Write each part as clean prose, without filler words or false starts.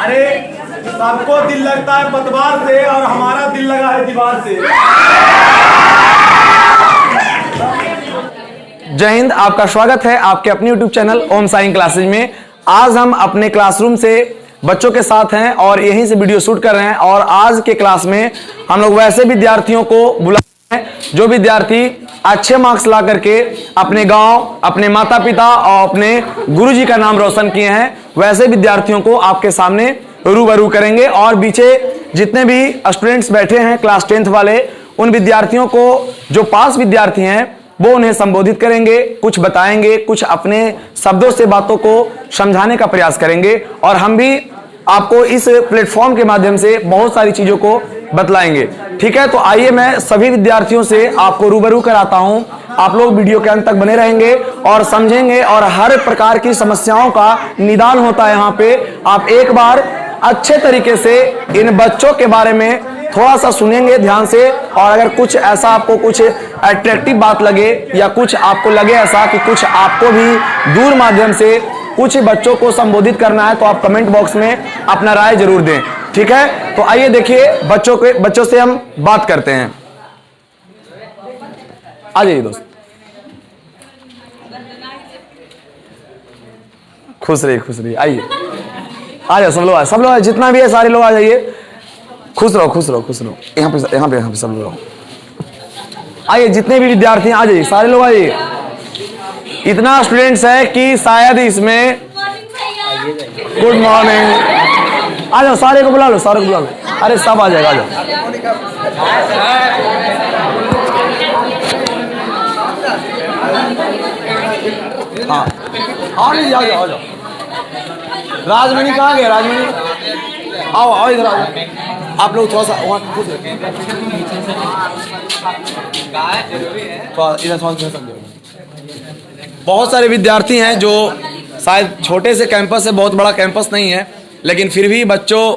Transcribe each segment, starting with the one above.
अरे सबको दिल लगता है पतवार से और हमारा दिल लगा है दीवार से। जय हिंद, आपका स्वागत है आपके अपने YouTube चैनल ओम साइंस क्लासेज में। आज हम अपने क्लासरूम से बच्चों के साथ हैं और यहीं से वीडियो शूट कर रहे हैं। और आज के क्लास में हम लोग वैसे विद्यार्थियों को बुलाए हैं जो विद्यार्थी अच्छे मार्क्स ला करके अपने गांव, अपने माता पिता और अपने गुरुजी का नाम रोशन किए हैं। वैसे विद्यार्थियों को आपके सामने रूबरू करेंगे और पीछे जितने भी स्टूडेंट्स बैठे हैं क्लास 10th वाले, उन विद्यार्थियों को जो पास विद्यार्थी हैं वो उन्हें संबोधित करेंगे, कुछ बताएंगे, कुछ अपने शब्दों से बातों को समझाने का प्रयास करेंगे। और हम भी आपको इस प्लेटफॉर्म के माध्यम से बहुत सारी चीजों को बतलाएंगे। ठीक है, तो आइए मैं सभी विद्यार्थियों से आपको रूबरू कराता हूं। आप लोग वीडियो के अंत तक बने रहेंगे और समझेंगे और हर प्रकार की समस्याओं का निदान होता है यहाँ पे। आप एक बार अच्छे तरीके से इन बच्चों के बारे में थोड़ा सा सुनेंगे ध्यान से। और अगर कुछ ऐसा आपको कुछ अट्रैक्टिव बात लगे या कुछ आपको लगे ऐसा कि कुछ आपको भी दूर माध्यम से कुछ बच्चों को संबोधित करना है तो आप कमेंट बॉक्स में अपना राय जरूर दें। ठीक है, तो आइए देखिए बच्चों से हम बात करते हैं। आ जाइए दोस्त, खुश रहिए, आइए आ जाओ, सब लोग जितना भी है सारे लोग आ जाइए। खुश रहो। यहाँ पे सब लोग आइए, जितने भी विद्यार्थी आ जाइए, सारे लोग आइए। इतना स्टूडेंट्स है कि शायद इसमें गुड मॉर्निंग आ जाओ, सारे को बुला लो। अरे सब आ जाएगा, आ जाओ। हाँ आ जाओ। राजमणि कहाँ गए? राजमणि आओ इधर आओ। आप लोग थोड़ा सा बहुत सारे विद्यार्थी हैं जो शायद छोटे से कैंपस है, बहुत बड़ा कैंपस नहीं है, लेकिन फिर भी बच्चों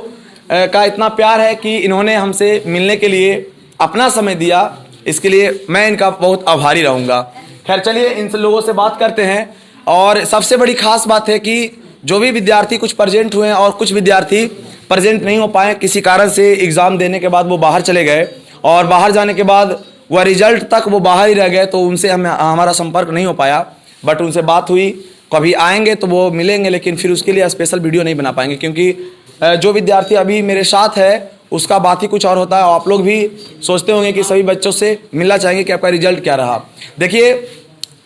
का इतना प्यार है कि इन्होंने हमसे मिलने के लिए अपना समय दिया। इसके लिए मैं इनका बहुत आभारी रहूँगा। खैर चलिए इन लोगों से बात करते हैं। और सबसे बड़ी खास बात है कि जो भी विद्यार्थी कुछ प्रेजेंट हुए हैं और कुछ विद्यार्थी प्रेजेंट नहीं हो पाए, किसी कारण से एग्ज़ाम देने के बाद वो बाहर चले गए और बाहर जाने के बाद वह रिजल्ट तक वो बाहर ही रह गए, तो उनसे हमारा संपर्क नहीं हो पाया। बट उनसे बात हुई, कभी आएंगे तो वो मिलेंगे, लेकिन फिर उसके लिए स्पेशल वीडियो नहीं बना पाएंगे क्योंकि जो विद्यार्थी अभी मेरे साथ है उसका बात ही कुछ और होता है। आप लोग भी सोचते होंगे कि सभी बच्चों से मिलना चाहेंगे कि आपका रिजल्ट क्या रहा। देखिए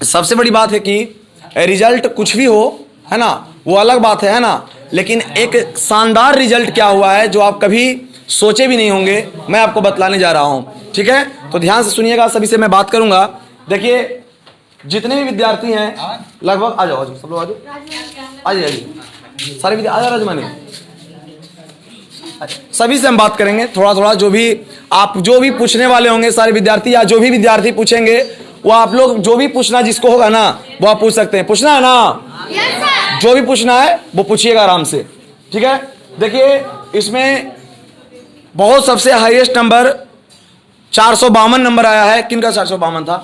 सबसे बड़ी बात है कि रिजल्ट कुछ भी हो, है ना, वो अलग बात है ना, लेकिन एक शानदार रिजल्ट क्या हुआ है जो आप कभी सोचे भी नहीं होंगे, मैं आपको बतलाने जा रहा हूँ। ठीक है, तो ध्यान से सुनिएगा, सभी से मैं बात करूंगा। देखिए जितने भी विद्यार्थी हैं लगभग आ जाओ, सब लोग आ जाइए, सारे विद्यार्थी आ जाओ। राजमानी सभी से हम बात करेंगे थोड़ा, जो भी पूछने वाले होंगे सारे विद्यार्थी या जो भी विद्यार्थी पूछेंगे वो आप लोग जो भी पूछना जिसको होगा ना वो आप पूछ सकते हैं। पूछना है ना? जो भी पूछना है वो पूछिएगा आराम से। ठीक है, देखिए इसमें बहुत सबसे हाईएस्ट नंबर 452 नंबर आया है। किनका 452 था?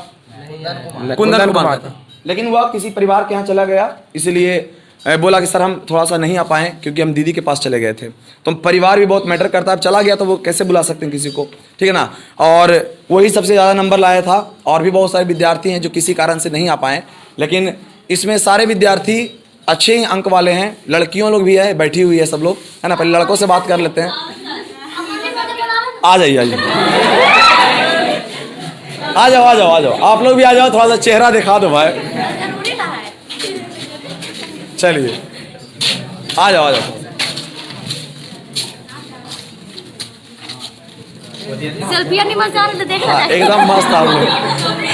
कुंदन कुमार था, लेकिन वह किसी परिवार के यहाँ चला गया, इसलिए बोला कि सर हम थोड़ा सा नहीं आ पाए क्योंकि हम दीदी के पास चले गए थे। तो परिवार भी बहुत मैटर करता है, चला गया तो वो कैसे बुला सकते हैं किसी को, ठीक है ना। और वही सबसे ज़्यादा नंबर लाया था। और भी बहुत सारे विद्यार्थी हैं जो किसी कारण से नहीं आ पाए, लेकिन इसमें सारे विद्यार्थी अच्छे ही अंक वाले हैं। लड़कियों लोग भी है, बैठी हुई है सब लोग, है ना। पहले लड़कों से बात कर लेते हैं। आ जाइए आ जाओ, आप लोग भी आ जाओ, थोड़ा सा चेहरा दिखा दो भाई। चलिए आ जाओ। एकदम मस्त आ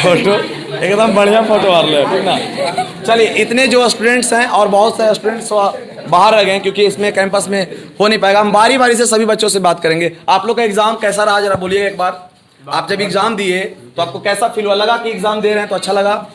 फोटो, एकदम बढ़िया फोटो आ रहे हैं, ठीक ना। चलिए इतने जो स्टूडेंट्स हैं और बहुत सारे स्टूडेंट्स बाहर रह गए क्योंकि इसमें कैंपस में हो नहीं पाएगा। हम बारी बारी से सभी बच्चों से बात करेंगे। आप लोग का एग्जाम कैसा रहा जरा बोलिएगा एक बार। आप जब एग्जाम दिए तो आपको कैसा फील हुआ? लगा कि एग्जाम दे रहे हैं तो अच्छा लगा?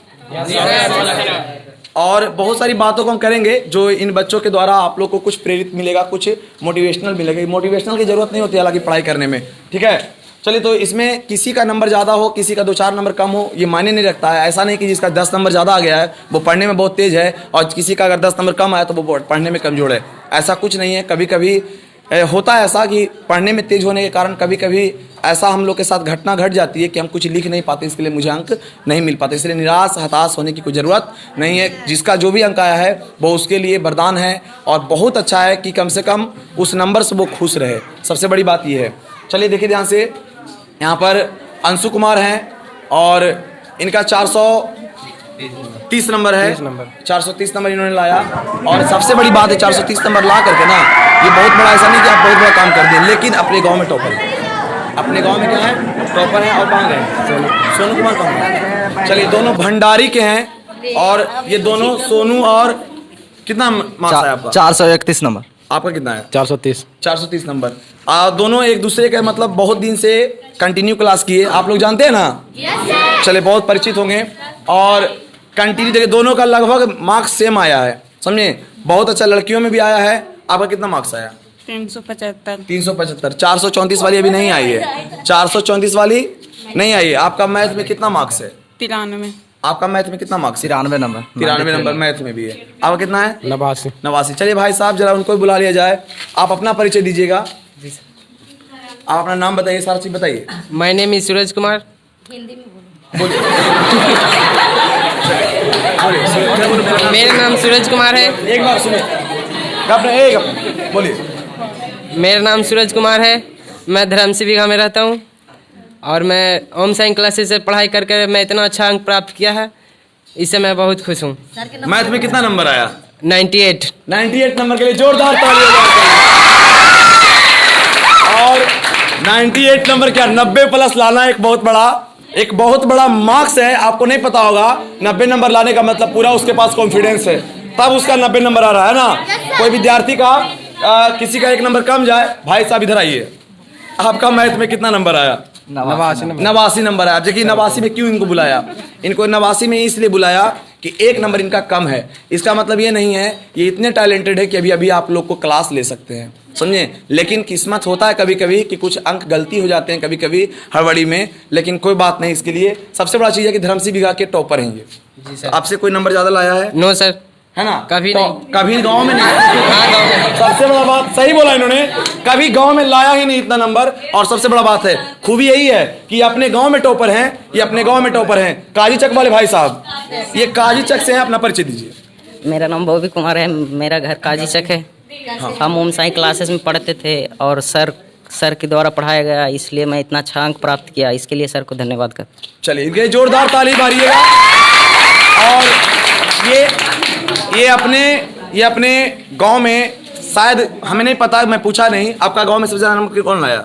और बहुत सारी बातों को हम करेंगे जो इन बच्चों के द्वारा आप लोग को कुछ प्रेरित मिलेगा, कुछ मोटिवेशनल मिलेगा। मोटिवेशनल की जरूरत नहीं होती हालांकि पढ़ाई करने में, ठीक है। चलिए, तो इसमें किसी का नंबर ज़्यादा हो, किसी का 2-4 नंबर कम हो, ये मायने नहीं रखता है। ऐसा नहीं कि जिसका 10 नंबर ज़्यादा आ गया है वो पढ़ने में बहुत तेज़ है और किसी का अगर 10 नंबर कम आया तो वो पढ़ने में कमज़ोर है। ऐसा कुछ नहीं है। कभी कभी होता है ऐसा कि पढ़ने में तेज़ होने के कारण कभी कभी ऐसा हम लोग के साथ घटना घट जाती है कि हम कुछ लिख नहीं पाते, इसके लिए मुझे अंक नहीं मिल पाते। इसलिए निराश हताश होने की कोई ज़रूरत नहीं है। जिसका जो भी अंक आया है वो उसके लिए वरदान है और बहुत अच्छा है कि कम से कम उस नंबर से वो खुश रहे। सबसे बड़ी बात ये है। चलिए देखिए ध्यान से, यहाँ पर अंशु कुमार हैं और इनका 430 नंबर है। 430 नंबर इन्होंने लाया और सबसे बड़ी बात है 430 नंबर ला करके ना, ये बहुत बड़ा, ऐसा नहीं कि आप बहुत बड़ा काम कर दें, लेकिन अपने गांव में टॉपर है। अपने गांव में क्या है? टॉपर है। और कहाँ गए? सोनू कुमार कहाँ गए? चलिए, दोनों भंडारी के हैं और ये दोनों सोनू और कितना मार्क्स है आपका? 431 नंबर। आपका कितना है? 430 नंबर। दोनों एक दूसरे के मतलब बहुत दिन से कंटिन्यू क्लास किए। आप लोग जानते हैं ना? चले, बहुत परिचित होंगे और कंटिन्यू देखिए दोनों का लगभग मार्क्स सेम आया है, समझे? बहुत अच्छा लड़कियों में भी आया है। आपका कितना मार्क्स आया? 375। 375। 434 वाली अभी नहीं आई है। 434 वाली नहीं आई है। आपका मैथ में कितना मार्क्स है? 93। आपका मैथ में कितना मार्क्स है? 93 नंबर। 93 नंबर मैथ में भी है। आपका कितना है? 89। चलिए भाई साहब, जरा उनको भी बुला लिया जाए। आप अपना परिचय दीजिएगा। आप अपना नाम बताइए, सारा चीज बताइए। My name is Suraj Kumar. मेरा नाम सूरज कुमार है। एक बार सुनिए, बोलिए। मेरा नाम सूरज कुमार है। मैं धर्मसी बीघा में रहता हूँ और मैं ओम साइंस क्लासेस से पढ़ाई करके मैं इतना अच्छा अंक प्राप्त किया है, इससे मैं बहुत खुश हूँ। मैथ में कितना नंबर आया? 98। 98 नंबर के लिए जोरदार ताली हो जाए। और 98 नंबर क्या, 90 प्लस लाना एक बहुत बड़ा मार्क्स है। आपको नहीं पता होगा 90 नंबर लाने का मतलब पूरा उसके पास कॉन्फिडेंस है, तब उसका 90 नंबर आ रहा है ना। कोई विद्यार्थी का किसी का 1 नंबर कम जाए, भाई साहब इधर आइए, आपका मैथ में कितना नंबर आया? 89 नंबर आया। देखिए 89 में क्यों इनको बुलाया? इनको 89 में इसलिए बुलाया कि 1 नंबर इनका कम है। इसका मतलब ये नहीं है ये इतने टैलेंटेड है कि अभी अभी आप लोग को क्लास ले सकते हैं, समझे? लेकिन किस्मत होता है कभी कभी कि कुछ अंक गलती हो जाते हैं कभी कभी हड़बड़ी में, लेकिन कोई बात नहीं। इसके लिए सबसे बड़ा चीज़ है कि धर्मसी बीघा के टॉपर हैं ये। जी सर। आपसे कोई नंबर ज़्यादा लाया है? नो सर, है ना? कभी तो, नहीं। कभी गांव में नहीं। हाँ, गाँव में। सबसे बड़ा बात सही बोला इन्होंने, कभी गांव में लाया ही नहीं इतना नंबर। और सबसे बड़ा बात है, खूबी यही है कि अपने गांव में टॉपर हैं, ये अपने गांव में टॉपर हैं। काजी चक वाले भाई साहब, ये काजी चक से हैं, अपना परिचय दीजिए। मेरा नाम बॉबी कुमार है, मेरा घर काजी चक है। हम ओम साई क्लासेस में पढ़ते थे और सर के द्वारा पढ़ाया गया, इसलिए मैं इतना अच्छा अंक प्राप्त किया। इसके लिए सर को धन्यवाद कर। चलिए इनके जोरदार ताली मारिएगा। और ये अपने गांव में, शायद हमें नहीं पता, मैं पूछा नहीं, आपका गांव में सबसे ज्यादा नंबर कौन लाया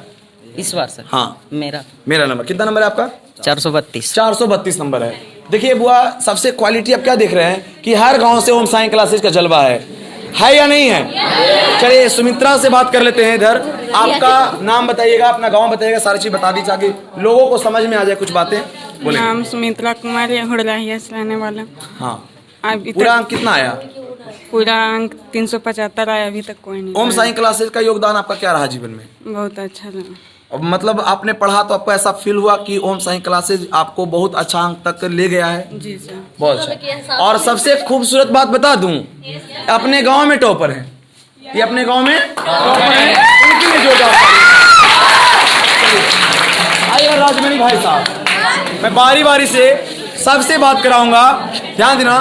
इस बार सर? हाँ, मेरा नंबर कितना नंबर है आपका? 432। 432 नंबर है। देखिए बुआ, सबसे क्वालिटी आप क्या देख रहे हैं कि हर गांव से ओम साई क्लासेस का जलवा है या नहीं है? चलिए सुमित्रा से बात कर लेते हैं। इधर आपका नाम बताइएगा, अपना गांव बताइएगा, सारी चीज बता दी ताकि लोगों को समझ में आ जाए कुछ बातें। बोले। नाम सुमित्रा कुमार है, हुड़लाहिया से रहने वाला। हाँ, अभी पूरा अंक कितना आया? पूरा अंक 375 आया, अभी तक कोई नहीं। ओम साई क्लासेस का योगदान आपका क्या रहा जीवन में? बहुत अच्छा लगा। मतलब आपने पढ़ा तो आपको ऐसा फील हुआ कि ओम साई क्लासेस आपको बहुत अच्छा अंक तक ले गया है? जी सर। बहुत अच्छा। और सबसे खूबसूरत बात बता दूं, अपने गांव में टॉपर है, ये अपने गांव में टॉपर है। उनके लिए जोरदार आइए राजमणि भाई साहब, मैं बारी बारी से सबसे बात कराऊंगा, ध्यान देना।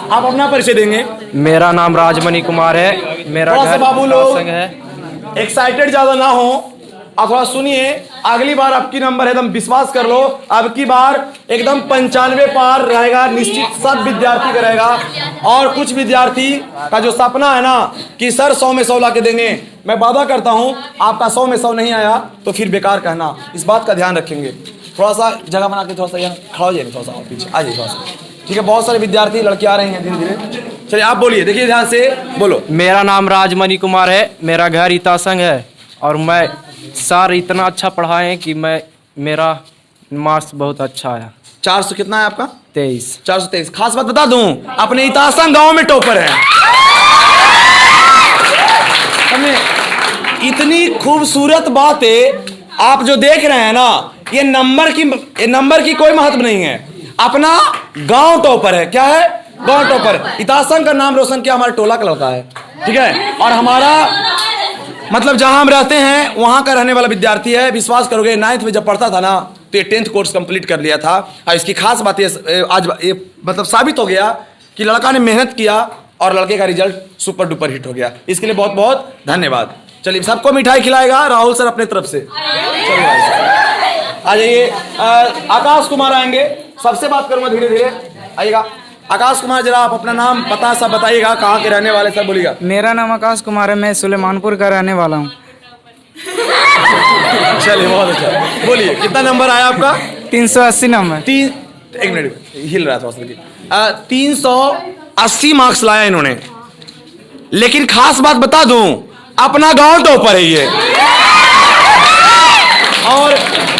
आप अपना परिचय देंगे। मेरा नाम राजमणि कुमार है। मेरा घर बाबू लोग संग है। एक्साइटेड ज्यादा ना हो, आप थोड़ा सुनिए। अगली बार आपकी नंबर एकदम विश्वास कर लो, अब की बार एकदम 95 पार रहेगा निश्चित, सब विद्यार्थी का रहेगा। और कुछ विद्यार्थी का जो सपना है ना कि सर 100 में 100 ला के देंगे, मैं वादा करता हूं आपका 100 में 100 नहीं आया तो फिर बेकार कहना, इस बात का ध्यान रखेंगे। थोड़ा सा जगह बना के थोड़ा सा यहाँ खड़ा हो जाइए, थोड़ा सा पीछे आ जाइए थोड़ा सा, ठीक है? बहुत सारे विद्यार्थी लड़के आ रहे हैं धीरे धीरे। चलिए आप बोलिए, देखिए ध्यान से बोलो। मेरा नाम राजमणि कुमार है। मेरा घर इतासंग है और मैं सर इतना अच्छा पढ़ाए कि मेरा मार्क्स बहुत अच्छा आया। 400 कितना है आपका? 23। 423। खास बात बता दूं, अपने इतासंग गांव में टॉपर है। इतनी खूबसूरत बात है आप जो देख रहे हैं ना, ये नंबर की कोई महत्व नहीं है। अपना गांव टॉपर है। क्या है? गांव टॉपर। इतासंग का नाम रोशन किया हमारे टोला का लड़का है, ठीक है। और हमारा मतलब जहां हम रहते हैं वहां का रहने वाला विद्यार्थी है। विश्वास करोगे 9th में जब पढ़ता था ना, तो ये 10th कोर्स कंप्लीट कर लिया था। और इसकी खास बात ये आज ये मतलब साबित हो गया कि लड़का ने मेहनत किया और लड़के का रिजल्ट सुपर डुपर हिट हो गया। इसके लिए बहुत बहुत धन्यवाद। चलिए, सबको मिठाई खिलाएगा राहुल सर अपने तरफ से। चलिए आ जाइए। आकाश कुमार आएंगे, सबसे बात करूंगा धीरे धीरे। आइएगा आकाश कुमार, जरा आप अपना नाम पता सब बताइएगा, कहाँ के रहने वाले सब बोलिएगा। मेरा नाम आकाश कुमार है, मैं सुलेमानपुर का रहने वाला हूँ। चलिए, बहुत अच्छा। बोलिए, कितना नंबर आया आपका? 380 नंबर। एक मिनट, हिल रहा था। 380 मार्क्स लाया इन्होंने। लेकिन खास बात बता दूं, अपना गांव टॉपर है ये। और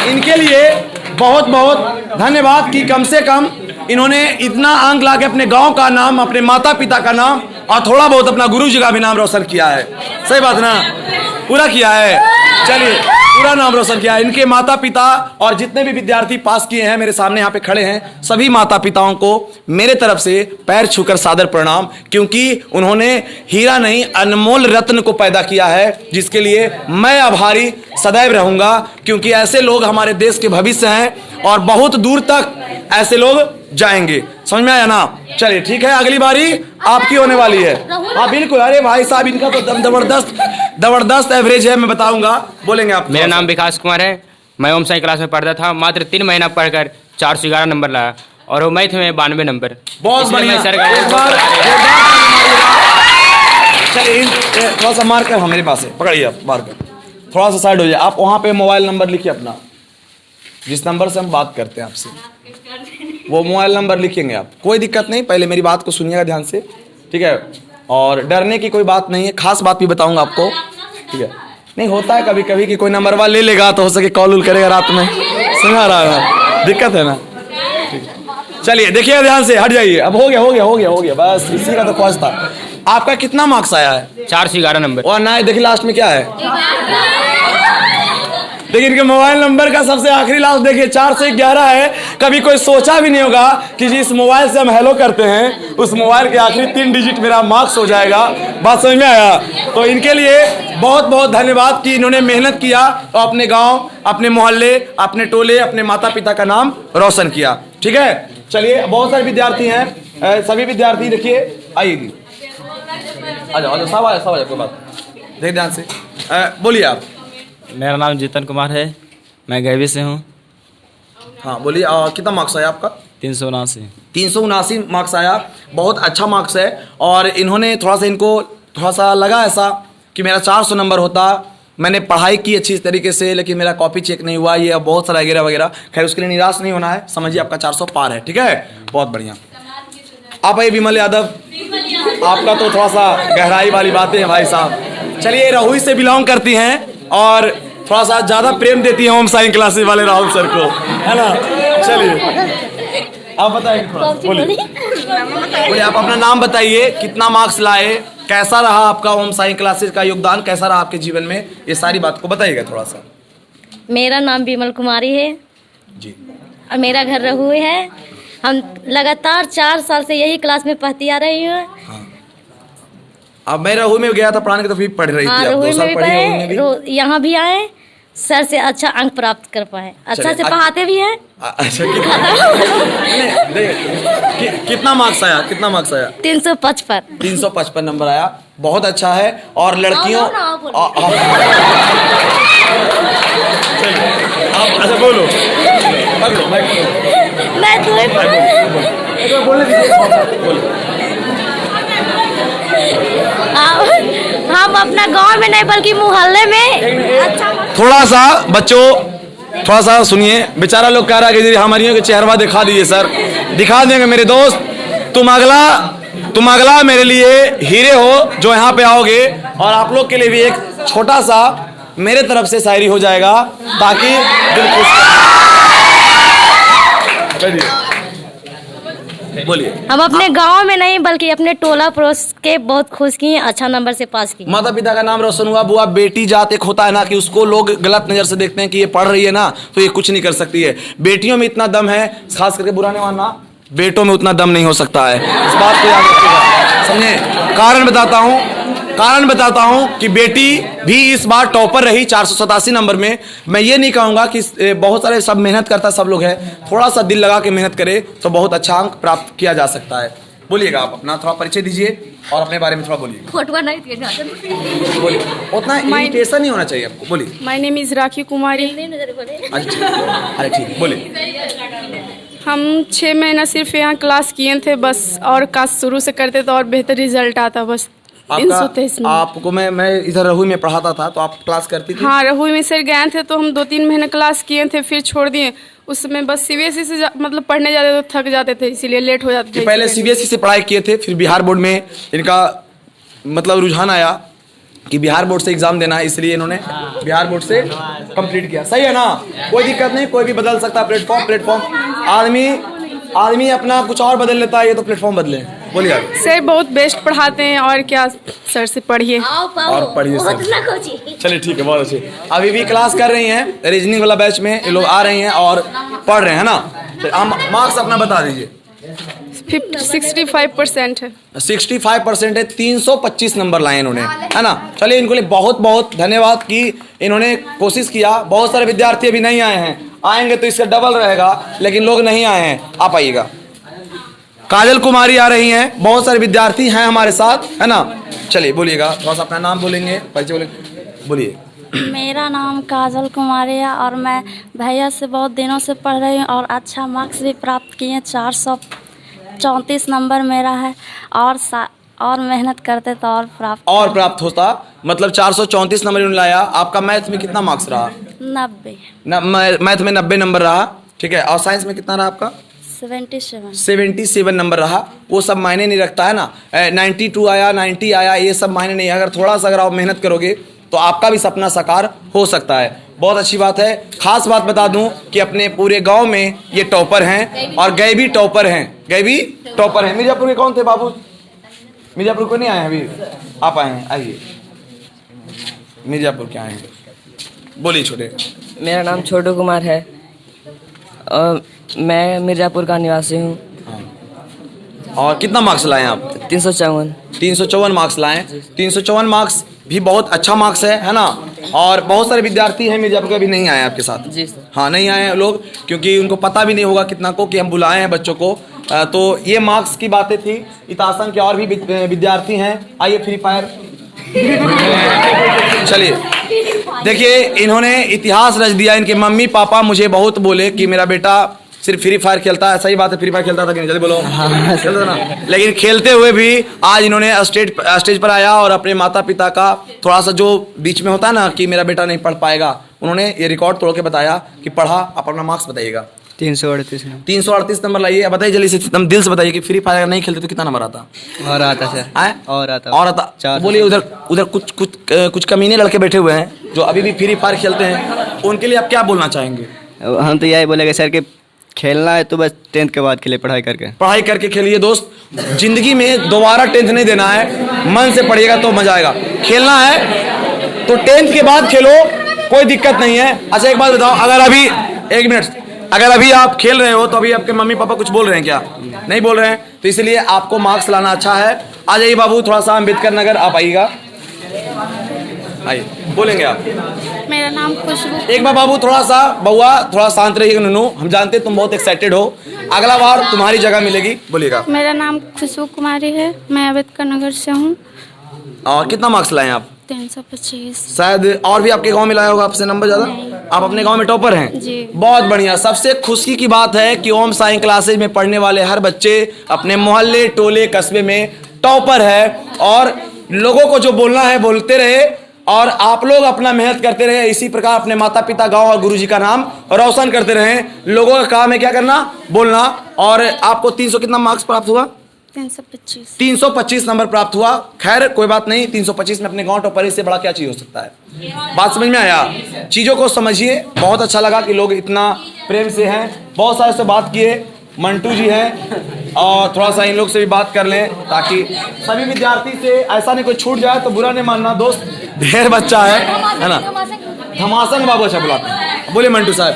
इनके लिए बहुत बहुत धन्यवाद कि कम से कम इन्होंने इतना अंक ला के अपने गांव का नाम, अपने माता पिता का नाम और थोड़ा बहुत अपना गुरु जी का भी नाम रोशन किया है। सही बात ना? पूरा किया है। चलिए, पूरा नाम रोशन किया है। इनके माता पिता और जितने भी विद्यार्थी पास किए हैं, मेरे सामने यहाँ पे खड़े हैं, सभी माता पिताओं को मेरे तरफ से पैर छूकर सादर प्रणाम, क्योंकि उन्होंने हीरा नहीं अनमोल रत्न को पैदा किया है, जिसके लिए मैं आभारी सदैव रहूंगा। क्योंकि ऐसे लोग हमारे देश के भविष्य हैं और बहुत दूर तक ऐसे लोग जाएंगे। समझ में आया ना? चलिए ठीक है, अगली बारी आपकी होने वाली है। हाँ बिल्कुल। अरे भाई साहब, इनका तो जबरदस्त एवरेज है, मैं बताऊंगा। बोलेंगे आप? मेरा नाम विकास कुमार है, मैं ओम साई क्लास में पढ़ता था। मात्र 3 महीना पढ़कर 411 नंबर लाया और वो मैथ में 92 नंबर। बहुत बढ़िया। चलिए, थोड़ा सा मार्कर मेरे पास है, पकड़िए आप मार्कर, थोड़ा सा साइड हो जाए। आप वहाँ पे मोबाइल नंबर लिखिए अपना, जिस नंबर से हम बात करते हैं आपसे, वो मोबाइल नंबर लिखेंगे आप। कोई दिक्कत नहीं, पहले मेरी बात को सुनिएगा ध्यान से, ठीक है। और डरने की कोई बात नहीं है, खास बात भी बताऊंगा आपको, ठीक है। नहीं होता है कभी कभी कि कोई नंबर वाला ले लेगा तो हो सके कॉल उल करेगा रात में, सुना रहा है, दिक्कत है ना। चलिए देखिए ध्यान से, हट जाइए। अब हो गया, बस इसी का तो ख्वाहिश था। आपका कितना मार्क्स आया है? 411 नंबर। और ना देखिए लास्ट में क्या है। देखिए इनके मोबाइल नंबर का सबसे आखिरी लास्ट देखिए 411 है। कभी कोई सोचा भी नहीं होगा कि जिस मोबाइल से हम हेलो करते हैं उस मोबाइल के आखिरी 3 डिजिट मेरा मार्क्स हो जाएगा। बात समझ में आया? तो इनके लिए बहुत बहुत धन्यवाद कि इन्होंने मेहनत किया और अपने गांव, अपने मोहल्ले, अपने टोले, अपने माता पिता का नाम रोशन किया। ठीक है, चलिए बहुत सारे विद्यार्थी हैं, सभी विद्यार्थी देखिए, आइए आ जाओ सब आ जाओ, कोई बात देख ध्यान से। बोलिए आप। मेरा नाम जीतन कुमार है, मैं गैवी से हूँ। हाँ बोलिए, कितना मार्क्स आया आपका? 379 मार्क्स आया, बहुत अच्छा मार्क्स है। और इन्होंने थोड़ा सा लगा ऐसा कि मेरा 400 नंबर होता। मैंने पढ़ाई की अच्छी तरीके से, लेकिन मेरा कॉपी चेक नहीं हुआ, ये बहुत सारा वगैरह वगैरह। खैर उसके लिए निराश नहीं होना है, समझिए आपका 400 पार है। ठीक है, बहुत बढ़िया। आप आइए विमल यादव, आपका तो थोड़ा सा गहराई वाली बातें हैं भाई साहब। चलिए, रहुई से बिलोंग करती हैं और थोड़ा सा ज़्यादा प्रेम देती हैं होम साइंस क्लासेस वाले राहुल सर को, है ना। चलिए आप बताइए, बोलिए आप अपना नाम बताइए, कितना मार्क्स लाए, कैसा रहा आपका होम साइंस क्लासेस का योगदान, कैसा रहा आपके जीवन में, ये सारी बात को बताइएगा थोड़ा सा। मेरा नाम विमल कुमारी है जी, और मेरा घर रहुई है। हम लगातार 4 साल से यही क्लास में पढ़ती आ रही हूँ। हाँ। अब मैं रहुई में गया था पढ़ाने के, तो फिर पढ़ रही थी। रहुई में भी पढ़े, यहाँ भी आए, सर से अच्छा अंक प्राप्त कर पाए, अच्छा से पढ़ाते भी हैं। अच्छा, कितना मार्क्स आया? 355 नंबर आया, बहुत अच्छा है। और लड़कियों अच्छा बोलो, मैं हम अपना गांव में नहीं बल्कि मोहल्ले में अच्छा। थोड़ा सा बच्चों, थोड़ा सा सुनिए, बेचारा लोग कह रहा है कि हमारियों के चेहरा दिखा दीजिए सर। दिखा देंगे मेरे दोस्त, तुम अगला मेरे लिए हीरे हो जो यहाँ पे आओगे। और आप लोग के लिए भी एक छोटा सा मेरे तरफ से शायरी हो जाएगा, ताकि दिल खुश। बोलिए। हम अपने गांव में नहीं बल्कि अपने टोला पड़ोस के बहुत खुश किए, अच्छा नंबर से पास किए। माता पिता का नाम रोशन हुआ। बुआ, बेटी जात एक होता है ना कि उसको लोग गलत नजर से देखते हैं कि ये पढ़ रही है ना तो ये कुछ नहीं कर सकती है। बेटियों में इतना दम है, खास करके बुरा नहीं मानना, बेटों में उतना दम नहीं हो सकता है। इस बात को याद रखिएगा, समझे। कारण बताता हूं कि बेटी भी इस बार टॉपर रही 487 नंबर में। मैं ये नहीं कहूंगा कि बहुत सारे सब मेहनत करता सब लोग हैं, थोड़ा सा दिल लगा के मेहनत करे तो बहुत अच्छा अंक प्राप्त किया जा सकता है। बोलिएगा, आप अपना थोड़ा परिचय दीजिए और अपने बारे में थोड़ा बोलिए। बोलिए, उतना इरिटेशन नहीं होना चाहिए आपको। बोलिए। माय नेम इज राखी कुमारी। अच्छा, अरे ठीक, बोलिए। हम 6 महीना सिर्फ यहाँ क्लास किए थे बस, और क्लास शुरू से करते तो और बेहतर रिजल्ट आता बस। आपको मैं इधर रहुई में पढ़ाता था तो आप क्लास करती थी? हाँ, रहुई में सर गए थे तो हम 2-3 महीने क्लास किए थे, फिर छोड़ दिए। उसमें बस सीबीएसई से मतलब पढ़ने जाते तो थक जाते थे, इसीलिए लेट हो जाते थे। पहले सीबीएसई से पढ़ाई किए थे, फिर बिहार बोर्ड में इनका मतलब रुझान आया कि बिहार बोर्ड से एग्जाम देना है, इसलिए इन्होंने बिहार बोर्ड से कंप्लीट किया। सही है ना, कोई दिक्कत नहीं, कोई भी बदल सकता है प्लेटफॉर्म। आदमी अपना कुछ और बदल लेता है, ये तो प्लेटफॉर्म बदले। बोलिए आप। सर बहुत बेस्ट पढ़ाते हैं, और क्या सर से पढ़िए और पढ़िए सर। चलिए ठीक है, बहुत अच्छी। अभी भी क्लास कर रही हैं, रीजनिंग वाला बैच में ये लोग आ रही हैं और पढ़ रहे हैं ना। आप मार्क्स अपना बता दीजिए। 65% है। 65% है, 325 नंबर लाए इन्होंने, है ना। चलिए, इनको लिए बहुत बहुत धन्यवाद कि इन्होंने कोशिश किया। बहुत सारे विद्यार्थी अभी नहीं आए हैं, आएंगे तो इसका डबल रहेगा, लेकिन लोग नहीं आए हैं। आप आइएगा। काजल कुमारी आ रही हैं, बहुत सारे विद्यार्थी हैं हमारे साथ, है ना। चलिए बोलिएगा, थोड़ा सा अपना नाम बोलेंगे, परिचय बोलेंगे। बोलिए। मेरा नाम काजल कुमारी है और मैं भैया से बहुत दिनों से पढ़ रही हूँ और अच्छा मार्क्स भी प्राप्त किए। 434 नंबर मेरा है, और मेहनत करते तो और प्राप्त होता। मतलब 434 नंबर इन्होंने लाया। आपका मैथ में कितना मार्क्स रहा? 90। मैथ में 90 नंबर रहा, ठीक है। और साइंस में कितना रहा आपका? 77 नंबर रहा। वो सब मायने नहीं रखता है ना। 92 आया, 90 आया, ये सब मायने नहीं। अगर थोड़ा सा अगर आप मेहनत करोगे तो आपका भी सपना साकार हो सकता है। बहुत अच्छी बात है। खास बात बता दूं कि अपने पूरे गांव में ये टॉपर हैं और गए भी टॉपर हैं। मिर्जापुर के कौन थे बाबू? मिर्जापुर को नहीं आए हैं अभी? आप आए हैं, आइए। मिर्जापुर के आए हैं, बोलिए छोटे। मेरा नाम छोटू कुमार है और मैं मिर्ज़ापुर का निवासी हूँ। और कितना मार्क्स लाए आप? 354 मार्क्स लाए। 354 मार्क्स भी बहुत अच्छा मार्क्स है ना। और बहुत सारे विद्यार्थी हैं मिर्जापुर के अभी नहीं आए आपके साथ। जी सर। हाँ, नहीं आए लोग, क्योंकि उनको पता भी नहीं होगा कितना को कि हम बुलाए हैं बच्चों को। तो ये मार्क्स की बातें थी। इतासन के और भी विद्यार्थी हैं, आइए। फ्री फायर चलिए, देखिए इन्होंने इतिहास रच दिया। इनके मम्मी पापा मुझे बहुत बोले कि मेरा बेटा सिर्फ फ्री फायर खेलता है। सही बात है, फ्री फायर खेलता था कि नहीं? जल्दी बोलो। खेलता था ना। लेकिन खेलते हुए भी आज इन्होंने स्टेज पर आया और अपने माता पिता का थोड़ा सा जो बीच में होता है ना कि मेरा बेटा नहीं पढ़ पाएगा, उन्होंने ये रिकॉर्ड तोड़ के बताया कि पढ़ा। आप अपना मार्क्स बताइएगा। 338 नंबर लाइए। बताइए जल्दी से, एकदम दिल से बताइए कि फ्री फायर नहीं खेलते तो कितना नंबर आता? और आता सर, और आता। बोलिए। उधर कुछ कमीने लड़के बैठे हुए हैं जो अभी भी फ्री फायर खेलते हैं, उनके लिए आप क्या बोलना चाहेंगे? हम तो यही बोलेंगे सर कि खेलना है तो बस 10th के बाद खेलिए, पढ़ाई करके खेलिए दोस्त। जिंदगी में दोबारा 10th नहीं देना है, मन से पढ़िएगा तो मजा आएगा। खेलना है तो 10th के बाद खेलो, कोई दिक्कत नहीं है। अच्छा एक बात बताओ, अगर अभी आप खेल रहे हो तो अभी आपके मम्मी पापा कुछ बोल रहे हैं क्या? नहीं बोल रहे हैं, तो इसलिए आपको मार्क्स लाना अच्छा है। आ जाइए बाबू, थोड़ा सा अम्बेडकर नगर आप आइएगा। आइए, बोलेंगे आप। मेरा नाम खुशबू। एक बार बाबू थोड़ा सा, बउआ थोड़ा शांत रहिएगा। नुनू, हम जानते हैं तुम बहुत एक्साइटेड हो, अगला बार तुम्हारी जगह मिलेगी। बोलिएगा। मेरा नाम खुशबू कुमारी है, मैं अम्बेडकर नगर से हूँ। और कितना मार्क्स लाए आप? 325। शायद और भी आपके गांव में लाया होगा आपसे नंबर ज्यादा। आप अपने गांव में टॉपर हैं जी। बहुत बढ़िया। सबसे खुशी की बात है कि ओम साई क्लासेज में पढ़ने वाले हर बच्चे अपने मोहल्ले टोले कस्बे में टॉपर है। और लोगों को जो बोलना है बोलते रहे, और आप लोग अपना मेहनत करते रहे। इसी प्रकार अपने माता पिता, गांव और गुरुजी का नाम रोशन करते रहे। लोगों का काम है क्या करना? बोलना। और आपको 300 कितना मार्क्स प्राप्त हुआ? 325 नंबर प्राप्त हुआ। खैर कोई बात नहीं, 325 में अपने गांव टॉपर से बड़ा क्या चीज हो सकता है? बात समझ में आया? चीजों को समझिए। बहुत अच्छा लगा कि लोग इतना प्रेम से हैं। बहुत सारे से बात किए। मंटू जी हैं, और थोड़ा सा इन लोग से भी बात कर लें ताकि सभी विद्यार्थी से ऐसा नहीं कोई छूट जाए तो बुरा नहीं मानना दोस्त, ढेर बच्चा है ना। धमासन बाबू अच्छा बुलाते हैं, बोले मंटू साहब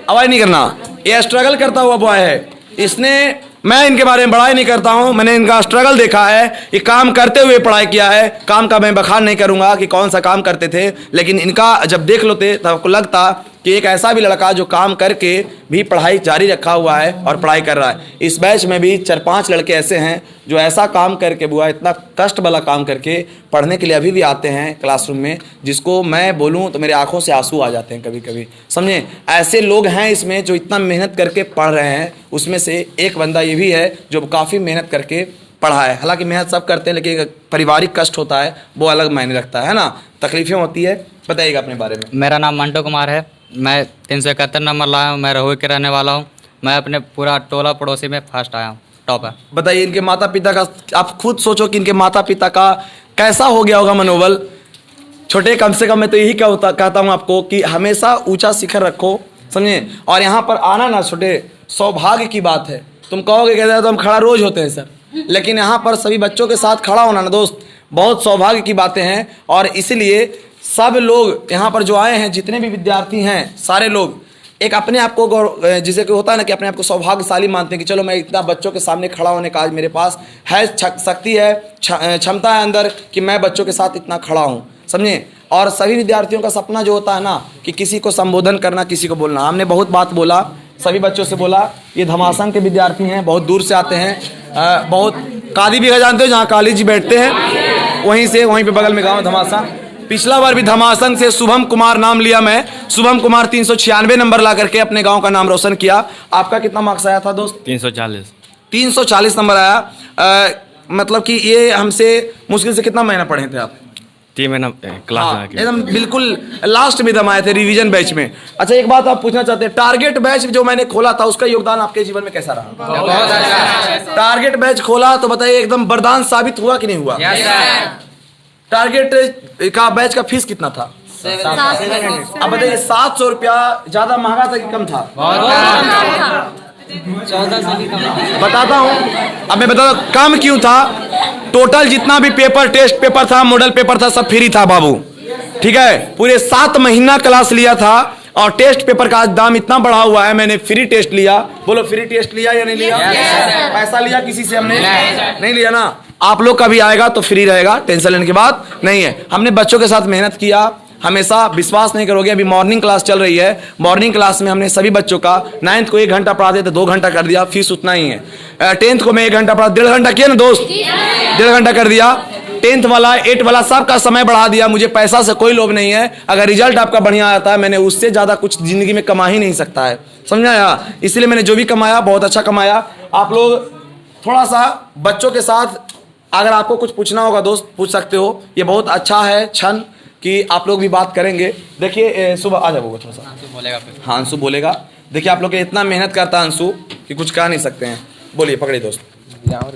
आवाज नहीं करना। ये स्ट्रगल करता हुआ बॉय है, इसने, मैं इनके बारे में बड़ाई नहीं करता हूं, मैंने इनका स्ट्रगल देखा है, ये काम करते हुए पढ़ाई किया है। काम का मैं बखान नहीं करूंगा कि कौन सा काम करते थे, लेकिन इनका जब देख लोते तब आपको लगता कि एक ऐसा भी लड़का जो काम करके भी पढ़ाई जारी रखा हुआ है और पढ़ाई कर रहा है। इस बैच में भी 4-5 लड़के ऐसे हैं जो ऐसा काम करके बुआ, इतना कष्ट वाला काम करके पढ़ने के लिए अभी भी आते हैं क्लासरूम में, जिसको मैं बोलूं तो मेरे आंखों से आंसू आ जाते हैं कभी कभी, समझे। ऐसे लोग हैं इसमें जो इतना मेहनत करके पढ़ रहे हैं। उसमें से एक बंदा ये भी है जो काफ़ी मेहनत करके पढ़ा है। हालांकि मेहनत सब करते हैं लेकिन पारिवारिक कष्ट होता है, वो अलग मायने रखता है ना, तकलीफें होती है। बताइएगा अपने बारे में। मेरा नाम मंटू कुमार है, मैं 371 नंबर लाया हूँ, मैं रहुई के रहने वाला हूँ। मैं अपने पूरा टोला पड़ोसी में फर्स्ट आया हूँ, टॉप है। बताइए इनके माता पिता का, आप खुद सोचो कि इनके माता पिता का कैसा हो गया होगा मनोबल। छोटे, कम से कम मैं तो यही कहता हूँ आपको कि हमेशा ऊंचा शिखर रखो, समझे। और यहाँ पर आना ना छोटे सौभाग्य की बात है। तुम कहोगे कहते हैं तो हम खड़ा रोज होते हैं सर, लेकिन यहाँ पर सभी बच्चों के साथ खड़ा होना ना दोस्त बहुत सौभाग्य की बातें हैं। और इसलिए सब लोग यहाँ पर जो आए हैं, जितने भी विद्यार्थी हैं, सारे लोग एक अपने आप को, जिसे कि होता है ना कि अपने आप को सौभाग्यशाली मानते हैं कि चलो मैं इतना बच्चों के सामने खड़ा होने का आज मेरे पास है शक्ति है, क्षमता है अंदर कि मैं बच्चों के साथ इतना खड़ा हूँ, समझे। और सभी विद्यार्थियों का सपना जो होता है ना कि किसी को संबोधन करना, किसी को बोलना। हमने बहुत बात बोला, सभी बच्चों से बोला। ये धमासन के विद्यार्थी हैं, बहुत दूर से आते हैं, बहुत कादी भी जानते हो जहाँ काली जी बैठते हैं, वहीं पे बगल में गाँव धमासन। पिछला बार भी धमासन से शुभम कुमार नाम लिया मैं। शुभम कुमार 396 नंबर ला करके अपने गांव का नाम रोशन किया। आपका कितना मार्क्स आया था दोस्त? 340 नंबर आया। मतलब कि ये हमसे मुश्किल से कितना महीना पढ़े थे आप? 3 महीना क्लास में एकदम बिल्कुल लास्ट में दम आए थे रिवीजन बैच में। अच्छा एक बात आप पूछना चाहते हैं, टारगेट बैच जो मैंने खोला था उसका योगदान आपके जीवन में कैसा रहा? बहुत अच्छा। टारगेट बैच खोला तो बताइए एकदम वरदान साबित हुआ कि नहीं हुआ? टारगेट का बैच का फीस कितना था? 700। अब बताइए 700 रुपया ज्यादा महंगा था कि कम था? बताता हूँ, अब मैं बताता हूँ कम क्यों था। टोटल जितना भी पेपर, टेस्ट पेपर था, मॉडल पेपर था, सब फ्री था बाबू, ठीक है। पूरे 7 महीना क्लास लिया था और टेस्ट पेपर का दाम इतना बढ़ा हुआ है। मैंने फ्री टेस्ट लिया, बोलो फ्री टेस्ट लिया या नहीं लिया? पैसा लिया किसी से हमने? नहीं लिया ना। आप लोग का भी आएगा तो फ्री रहेगा, टेंशन लेने की बात नहीं है। हमने बच्चों के साथ मेहनत किया, हमेशा विश्वास नहीं करोगे। अभी मॉर्निंग क्लास चल रही है, मॉर्निंग क्लास में हमने सभी बच्चों का 9th को 1 घंटा पढ़ाते थे 2 घंटा कर दिया, फीस उतना ही है। 10th को मैं 1 घंटा पढ़ा, 1.5 घंटा किया ना दोस्त, 1.5 घंटा कर दिया। 10th वाला 8 वाला सबका समय बढ़ा दिया। मुझे पैसा से कोई लोभ नहीं है, अगर रिजल्ट आपका बढ़िया आता है मैंने उससे ज्यादा कुछ जिंदगी में कमा ही नहीं सकता है, समझाया। इसलिए मैंने जो भी कमाया बहुत अच्छा कमाया। आप लोग थोड़ा सा बच्चों के साथ अगर आपको कुछ पूछना होगा दोस्त पूछ सकते हो। ये बहुत अच्छा है क्षण कि आप लोग भी बात करेंगे। देखिए सुबह आ जाओगे थोड़ा सा, बोलेगा फिर। हाँ अंशु बोलेगा। देखिए आप लोग इतना मेहनत करता है अंशु कि कुछ कह नहीं सकते हैं। बोलिए, पकड़िए दोस्त,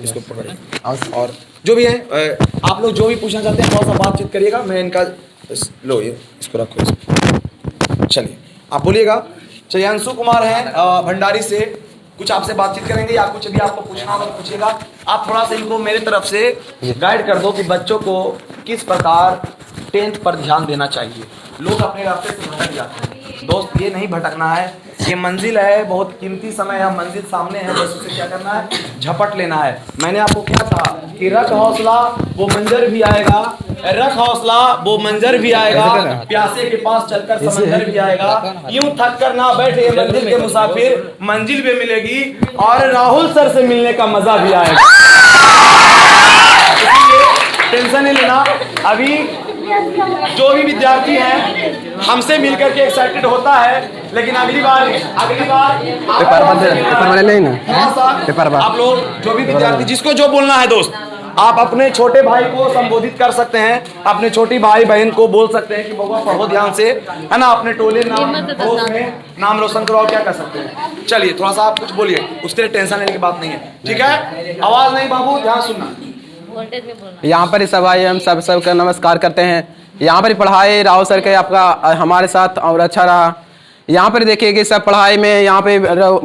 इसको पकड़िए। और जो भी है आप लोग जो भी पूछना चाहते हैं थोड़ा सा बातचीत करिएगा। मैं इनका लो ये इसको रखो, चलिए आप बोलिएगा। चलिए अंशु कुमार हैं भंडारी से, कुछ आपसे बातचीत करेंगे या कुछ भी आपको पूछना होगा तो पूछिएगा। आप थोड़ा सा इनको मेरे तरफ से गाइड कर दो कि बच्चों को किस प्रकार 10th पर ध्यान देना चाहिए। लोग अपने रास्ते से भटक जाते हैं दोस्त, ये नहीं भटकना है। ये मंजिल है, बहुत कीमती समय है, मंजिल सामने है, बस उसे क्या करना है, झपट लेना है। मैंने आपको क्या कहा कि रख हौसला वो मंजर भी आएगा, रख हौसला वो मंजर भी आएगा, प्यासे के पास चलकर समंदर भी आएगा। यूं थक कर ना बैठे मंजिल के मुसाफिर, मंजिल भी मिलेगी और राहुल सर से मिलने का मजा भी आएगा। टेंशन नहीं लेना। अभी जो भी विद्यार्थी हैं हमसे मिलकर के एक्साइटेड होता है, लेकिन अगली बार आप लोग जो भी विद्यार्थी जिसको जो बोलना है दोस्त, आप अपने छोटे भाई को संबोधित कर सकते हैं, अपने छोटी भाई बहन को बोल सकते हैं कि बउआ पढ़ो ध्यान से, है ना। अपने टोले नाम में नाम रोशन करो, क्या कर सकते हैं। चलिए थोड़ा सा आप कुछ बोलिए, उसके लिए टेंशन लेने की बात नहीं है, ठीक है। आवाज नहीं बाबू, ध्यान सुनना। यहाँ पर सब आए, हम सबका नमस्कार करते हैं। यहाँ पर पढ़ाई राव सर के आपका हमारे साथ और अच्छा रहा। यहाँ पर देखिए कि सब पढ़ाई में यहाँ पे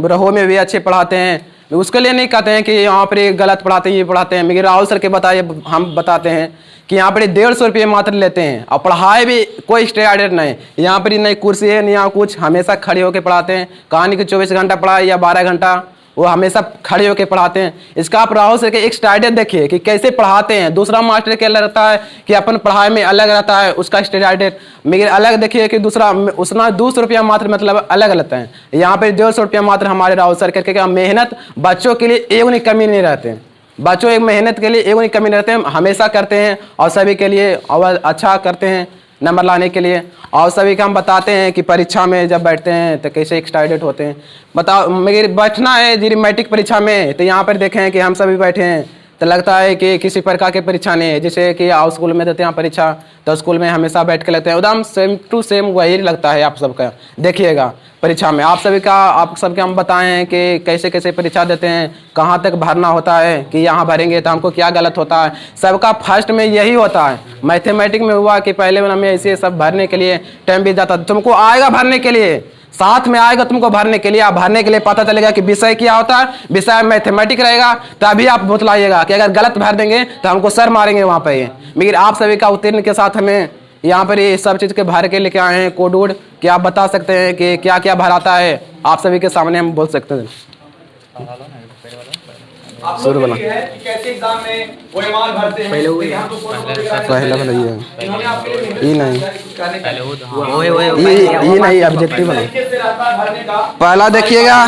रहो में भी अच्छे पढ़ाते हैं। उसके लिए नहीं कहते हैं कि यहाँ पर ये गलत पढ़ाते हैं, ये पढ़ाते हैं। मगर राहुल सर के बताइए, हम बताते हैं कि यहाँ पर 150 रुपये मात्र लेते हैं और पढ़ाई भी कोई स्टैंडर्ड नहीं। यहाँ पर नहीं कुर्सी है, नहीं यहाँ कुछ, हमेशा खड़े होकर पढ़ाते हैं। कहानी की 24 घंटा पढ़ाई या 12 घंटा, वो हमेशा खड़े होकर पढ़ाते हैं। इसका आप राहुल सर के एक स्टाइल देखिए कि कैसे पढ़ाते हैं। दूसरा मास्टर के अलग रहता है कि अपन पढ़ाई में अलग रहता है, उसका स्टाइल मगर अलग देखिए कि दूसरा उसना 200 रुपया मात्र मतलब अलग लेते हैं। यहाँ पे 150 रुपया मात्र हमारे राहुल सर करके मेहनत बच्चों के लिए एक नहीं कमी नहीं रहते हैं। बच्चों एक मेहनत के लिए एक नहीं कमी नहीं रहते हैं, हमेशा करते हैं और सभी के लिए और अच्छा करते हैं नंबर लाने के लिए। और सभी का हम बताते हैं कि परीक्षा में जब बैठते हैं तो कैसे एक्साइटेड होते हैं। बताओ मेरी बैठना है जी मैट्रिक परीक्षा में, तो यहाँ पर देखें कि हम सभी बैठे हैं तो लगता है कि किसी प्रकार की परीक्षा नहीं है। जैसे कि आप स्कूल में देते हैं परीक्षा, तो स्कूल में हमेशा बैठ के लेते हैं, एकदम सेम टू सेम वही लगता है। आप सबका देखिएगा परीक्षा में आप सबके हम बताएं हैं कि कैसे कैसे परीक्षा देते हैं, कहाँ तक भरना होता है, कि यहाँ भरेंगे तो हमको क्या गलत होता है। सबका फर्स्ट में यही होता है। मैथमेटिक्स में हुआ कि पहले में ऐसे सब भरने के लिए टाइम बीत जाता, तुमको आएगा भरने के लिए, साथ में आएगा तुमको भरने के लिए। आप भरने के लिए पता चलेगा कि विषय क्या होता है, विषय मैथमेटिक्स रहेगा, तभी आप बतलाइएगा कि अगर गलत भर देंगे तो हमको सर मारेंगे वहाँ पे। मगर आप सभी का उत्तीर्ण के साथ हमें यहाँ पर ये सब चीज़ के भर के लेके आए हैं कोड वोड, कि आप बता सकते हैं कि क्या क्या भराता है। आप सभी के सामने हम बोल सकते हैं। आप लोग ये है कि कैसे एग्जाम में OMR भरते हैं, पहले ये नहीं ऑब्जेक्टिव है। पहला देखिएगा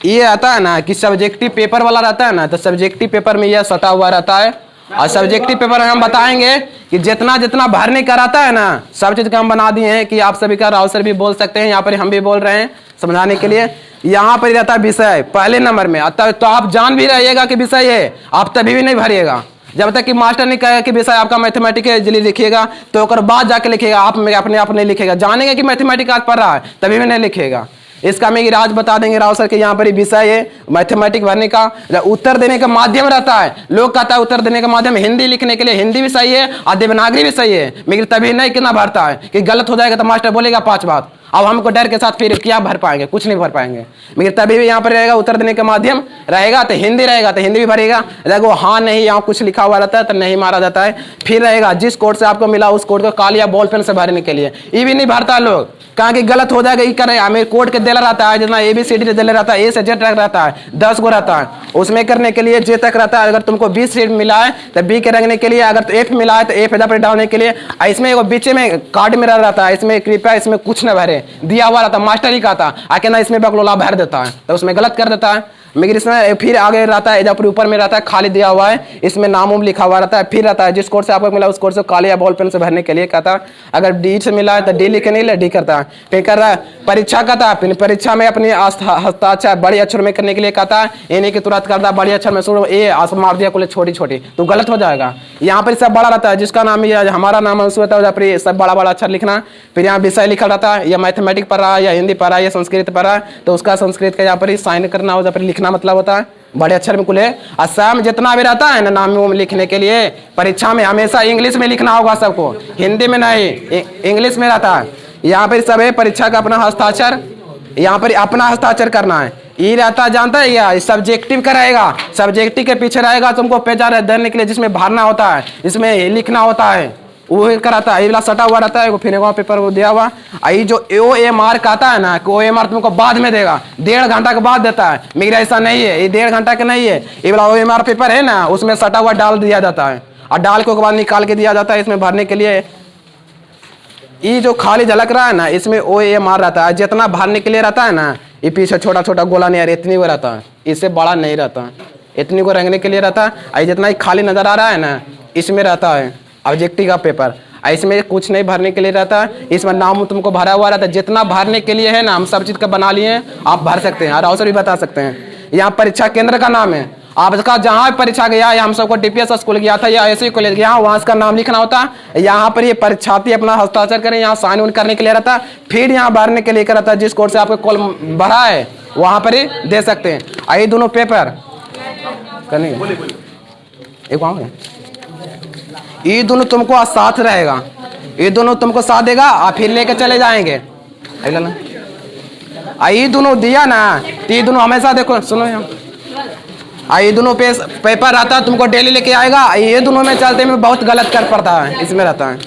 ये आता है ना कि सब्जेक्टिव पेपर वाला रहता है ना, तो सब्जेक्टिव पेपर में यह सटा हुआ रहता है। और सब्जेक्टिव पेपर में हम बताएंगे कि जितना जितना भरने का रहता है ना, सब चीज़ का हम बना दिए हैं कि आप सभी का राहुल सर भी बोल सकते हैं, यहाँ पर हम भी बोल रहे हैं समझाने के लिए। यहाँ पर रहता है विषय पहले नंबर में, तो आप जान भी रहिएगा कि विषय है, आप तभी भी नहीं भरिएगा जब तक कि मास्टर नहीं कहे कि विषय आपका मैथमेटिक्स है जल्दी लिखिएगा, तो ओकर बाद जाके लिखिएगा। आप अपने आप नहीं लिखेगा, जानेंगे कि मैथमेटिक्स आज पढ़ रहा है तभी भी नहीं लिखेगा। इसका मैं आज बता देंगे राहुल सर के यहाँ पर विषय है मैथमेटिक्स भरने का। उत्तर देने का माध्यम रहता है, लोग कहता है उत्तर देने का माध्यम हिंदी लिखने के लिए हिंदी भी सही है और देवनागरी भी सही है, मगर तभी नहीं कितना भरता है कि गलत हो जाएगा तो मास्टर बोलेगा 5 बात। अब हमको डर के साथ फिर क्या भर पाएंगे, कुछ नहीं भर पाएंगे। मगर तभी भी यहाँ पर रहेगा उत्तर देने का माध्यम रहेगा तो हिंदी रहेगा, तो हिंदी भी भरेगा। देखो हाँ नहीं यहाँ कुछ लिखा हुआ रहता है तो नहीं मारा जाता है। फिर रहेगा जिस कोड से आपको मिला उस कोड को काल या बॉल पेन से भरने के लिए, ये भी नहीं भरता लोग, कहाँ कि गलत हो जाएगा। ये करे हमें कोड के देला रहता है, जितना ABCD देला रहता है, A से Z तक रहता है, 10 गो रहता है, उसमें करने के लिए J तक रहता है। अगर तुमको B सीट मिला है तो B के रखने के लिए, अगर तो F मिला है तो F पर डालने के लिए। इसमें एक बीच में कार्ड में रहता है, इसमें कृपया इसमें कुछ न भरे, दिया हुआ रहता है, मास्टर ही कहता आके ना इसमें बकलोला भर देता है, तो उसमें गलत कर देता है। मगर इसमें फिर आगे रहता है, जब ऊपर में रहता है खाली दिया हुआ है, इसमें नाम उम लिखा हुआ रहता है। फिर रहता है जिस कोड से आपको मिला उस कोड से काले या बॉल पेन से भरने के लिए कहता है। अगर D से मिला है तो D लिखने के लिए D करता है। फिर कर रहा है परीक्षा कहता है, फिर परीक्षा में अपनी हस्ताक्षर बड़े अक्षर में करने के लिए कहता है, ये नहीं कि तुरंत करता है बड़े अक्षर में शुरू ए आस मार दिया कुल छोटी छोटी, तो गलत हो जाएगा। यहाँ पर सब बड़ा रहता है, जिसका नाम ये हमारा नाम उसमें होता है, फिर सब बड़ा बड़ा अक्षर लिखना। फिर यहाँ विषय लिखा रहता है, या मैथमेटिक्स पढ़ रहा है, या हिंदी पढ़ रहा है, या संस्कृत पढ़ रहा है, तो उसका संस्कृत का यहाँ पर साइन करना हो, फिर लिखना मतलब होता है बड़े अक्षर में कुले। असम जितना भी रहता है ना नाम में लिखने के लिए, परीक्षा में हमेशा इंग्लिश में लिखना होगा सबको, हिंदी में नहीं, इंग्लिश में रहता है। यहाँ पर सब है परीक्षा का अपना हस्ताक्षर, यहाँ पर अपना हस्ताक्षर करना है। ये रहता जानता है या सब्जेक्टिव का रहेगा, सब्जेक्टिव के पीछे रहेगा तुमको पेज देने के लिए, जिसमें भरना होता है, इसमें लिखना होता है, वो कराता है। ये वाला सटा हुआ रहता है, फिर वहाँ पेपर वो दिया हुआ। ये जो OMR कहता है ना कि OMR तुमको बाद में देगा, 1.5 घंटा के बाद देता है, मगर ऐसा नहीं है, ये 1.5 घंटा का नहीं है। ये वाला OMR पेपर है ना, उसमें सटा हुआ डाल दिया जाता है और डाल के बाद निकाल के दिया जाता है इसमें भरने के लिए। ये जो खाली झलक रहा है ना, इसमें OMR रहता है, जितना भरने के लिए रहता है ना, ये पीछे छोटा छोटा गोला नहीं इतनी को रहता है, इससे बड़ा नहीं रहता, इतनी को रंगने के लिए रहता है। जितना ही खाली नजर आ रहा है ना, इसमें रहता है ऑब्जेक्टिव का पेपर, इसमें कुछ नहीं भरने के लिए रहता है। इसमें नाम तुमको भरा हुआ रहता है, जितना भरने के लिए है ना, हम सब चीज़ का बना लिए हैं, आप भर सकते हैं और अवसर भी बता सकते हैं। यहाँ परीक्षा केंद्र का नाम है, आप इसका जहाँ परीक्षा गया, या हम सबको DPS स्कूल गया था या ऐसे ही कॉलेज गया, वहाँ इसका नाम लिखना होता है। यहाँ पर ये परीक्षार्थी अपना हस्ताक्षर करें, यहाँ साइन उन करने के लिए रहता है। फिर यहाँ भरने के लिए रहता है, जिस कोड से आपको कॉल भरा है वहाँ पर ही दे सकते हैं। ये दोनों पेपर करने एक वहाँ ये दोनों तुमको साथ रहेगा, ये दोनों तुमको साथ देगा और फिर लेके चले जाएंगे। ये दोनों दिया ना, तो ये दोनों हमेशा देखो, सुनो यहाँ ये दोनों पेपर रहता है तुमको डेली लेके आएगा, ये दोनों में चलते में बहुत गलत कर पड़ता है, इसमें रहता है।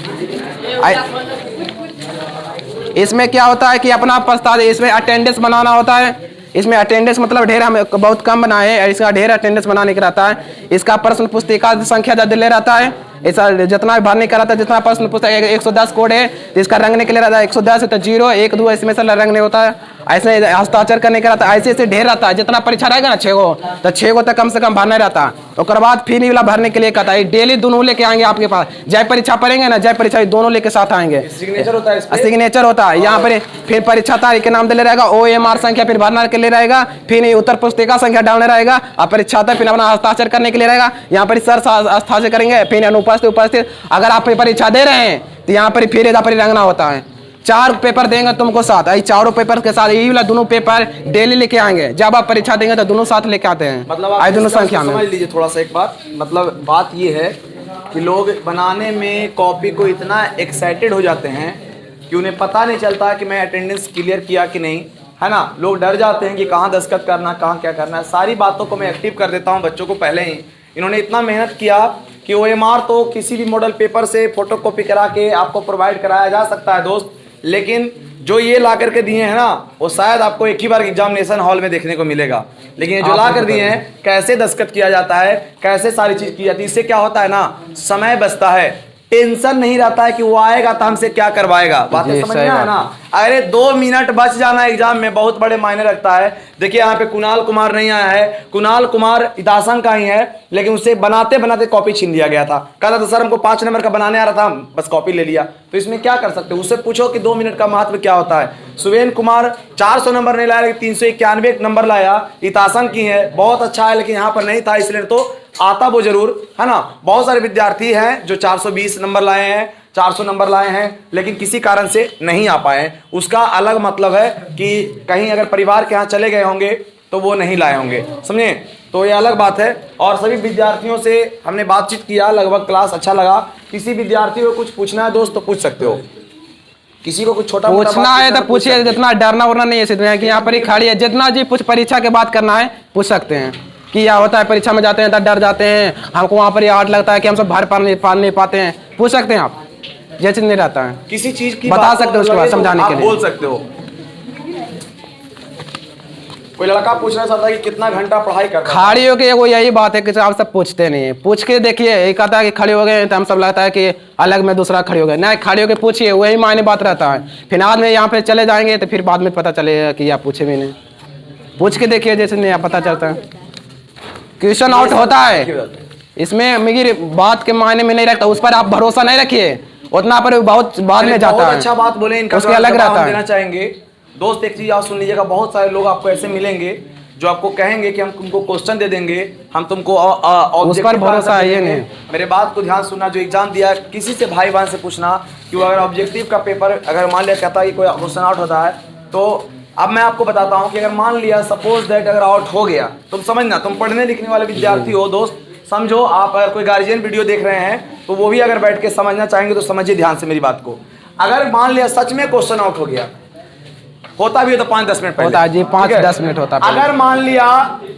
इसमें क्या होता है कि अपना प्रस्ताव, इसमें अटेंडेंस बनाना होता है। इसमें अटेंडेंस मतलब ढेर हम बहुत कम बनाए हैं, इसका ढेर अटेंडेंस बनाने का रहता है। इसका प्रश्न पुस्तिका संख्या ज़्यादा ले रहता है, ऐसा जितना भी भरने का रहता है, जितना प्रश्न पुस्तक 110 कोड है तो इसका रंगने के लिए रहता है 110 है तो 0 1 2 इसमें से रंगने होता है। ऐसे हस्ताक्षर करने का रहता है, ऐसे ऐसे ढेर रहता है। जितना परीक्षा रहेगा ना 6 गो तो 6 गो तक कम से कम भरना रहता है। उसके बाद फिर वाला भरने के लिए कहता है डेली दोनों लेके आएंगे आपके पास। जय परीक्षा पढ़ेंगे ना, जय परीक्षा दोनों लेके साथ आएंगे। सिग्नेचर होता है, सिग्नेचर होता है यहाँ पर। फिर परीक्षा तारीख के नाम दे ले रहेगा, OMR संख्या फिर भरना के लिए रहेगा, फिर उत्तर पुस्तिका संख्या डालने रहेगा और परीक्षा फिर अपना हस्ताक्षर करने के लिए रहेगा। यहाँ पर सर हस्ताक्षर करेंगे, फिर अनुपस्थित उपस्थित। अगर आप परीक्षा दे रहे हैं तो यहाँ पर फिर इधर पर रंगना होता है। 4 पेपर देंगे तुमको साथ, ये चारों पेपर के साथ ये वाला दोनों पेपर डेली लेके आएंगे। जब आप परीक्षा देंगे तो दोनों साथ लेके आते हैं, मतलब आप दोनों संख्या में। समझ लीजिए थोड़ा सा एक बात, मतलब बात ये है कि लोग बनाने में कॉपी को इतना एक्साइटेड हो जाते हैं कि उन्हें पता नहीं चलता कि मैं अटेंडेंस क्लियर किया कि नहीं, है ना। लोग डर जाते हैं कि कहाँ दस्तखत करना, कहाँ क्या करना है। सारी बातों को मैं एक्टिव कर देता हूँ बच्चों को पहले ही। इन्होंने इतना मेहनत किया कि OMR तो किसी भी मॉडल पेपर से फोटोकॉपी करा के आपको प्रोवाइड कराया जा सकता है दोस्त, लेकिन जो ये ला करके दिए हैं ना वो शायद आपको एक ही बार एग्जामिनेशन हॉल में देखने को मिलेगा। लेकिन ये जो ला कर दिए हैं, कैसे दस्तखत किया जाता है, कैसे सारी चीज़ की जाती है, इससे क्या होता है ना, समय बचता है, टेंशन नहीं रहता है कि वो आएगा तो हमसे क्या करवाएगा। बातें समझ में है ना। अरे 2 मिनट बच जाना एग्जाम में बहुत बड़े मायने रखता है। देखिए यहाँ पे कुणाल कुमार नहीं आया है, कुणाल कुमार इतासंग का ही है, लेकिन उसे बनाते बनाते कॉपी छीन लिया गया था। कहता था सर हमको 5 नंबर का बनाने आ रहा था, बस कॉपी ले लिया। तो इसमें क्या कर सकते हो, उससे पूछो कि 2 मिनट का महत्व क्या होता है। सुवेन कुमार 400 नंबर नहीं लाया, लेकिन 391 नंबर लाया। इतासंग की है, बहुत अच्छा है, लेकिन यहाँ पर नहीं था, इसलिए तो आता वो जरूर, है ना। बहुत सारे विद्यार्थी हैं जो 420 नंबर लाए हैं, 400 नंबर लाए हैं, लेकिन किसी कारण से नहीं आ पाए। उसका अलग मतलब है कि कहीं अगर परिवार के यहाँ चले गए होंगे तो वो नहीं लाए होंगे, समझे। तो ये अलग बात है। और सभी विद्यार्थियों से हमने बातचीत किया, लगभग क्लास अच्छा लगा। किसी विद्यार्थी को कुछ पूछना है दोस्त तो पूछ सकते हो, किसी को कुछ छोटा पूछना है तो पूछिए, जितना डरना वरना नहीं है कि यहाँ पर ही खड़ी है। जितना जी कुछ परीक्षा के बात करना है पूछ सकते हैं कि क्या होता है, परीक्षा में जाते हैं तो डर जाते हैं, हमको वहाँ पर ये हार्ड लगता है कि हम सब भर पा नहीं पाते हैं, पूछ सकते हैं आप। जैसे नहीं रहता है, किसी चीज की बता सकते हो, उसके बाद समझाने के लिए बोल सकते हो। कोई लड़का पूछना चाहता है कि कितना घंटा पढ़ाई करता है। खड़ी हो के वो यही बात है कि आप सब पूछते नहीं, पूछ के देखिए। एक कहता है कि खड़े हो गए तो हम सब लगता है कि अलग में दूसरा खड़े हो गए, नहीं खड़े हो के पूछिए, वही मायने बात रहता है। फिर बाद में यहाँ पे चले जाएंगे तो फिर बाद में पता चलेगा कि आप पूछे भी नहीं। पूछ के देखिए, जैसे नहीं पता चलता है। क्वेश्चन आउट होता है, इसमें मेरी बात के मायने में नहीं रखता, उस पर आप भरोसा नहीं रखिए, उतना पर बहुत बाद में जाता है। अच्छा बात बोले, इनका उसके अलग रहता है। देना चाहेंगे दोस्त, एक चीज आप सुन लीजिएगा। बहुत सारे लोग आपको ऐसे मिलेंगे जो आपको कहेंगे कि हम तुमको क्वेश्चन दे देंगे, हम तुमको उस पर भरोसा है ये नहीं। मेरे बात को ध्यान सुनना, जो एग्जाम दिया किसी से भाई बहन से पूछना कि वो अगर ऑब्जेक्टिव का पेपर अगर मान लिया कहता है कि कोई क्वेश्चन आउट होता है, तो अब मैं आपको बताता हूँ कि अगर मान लिया सपोज दैट अगर आउट हो गया, तुम समझना, तुम पढ़ने लिखने वाले विद्यार्थी हो दोस्त, समझो। आप अगर कोई गार्जियन वीडियो देख रहे हैं तो वो भी अगर बैठ के समझना चाहेंगे तो समझिए ध्यान से मेरी बात को। अगर मान लिया सच में क्वेश्चन आउट हो गया, होता भी है तो 5-10 मिनट पहले होता है जी, 5-10 मिनट होता है। अगर मान लिया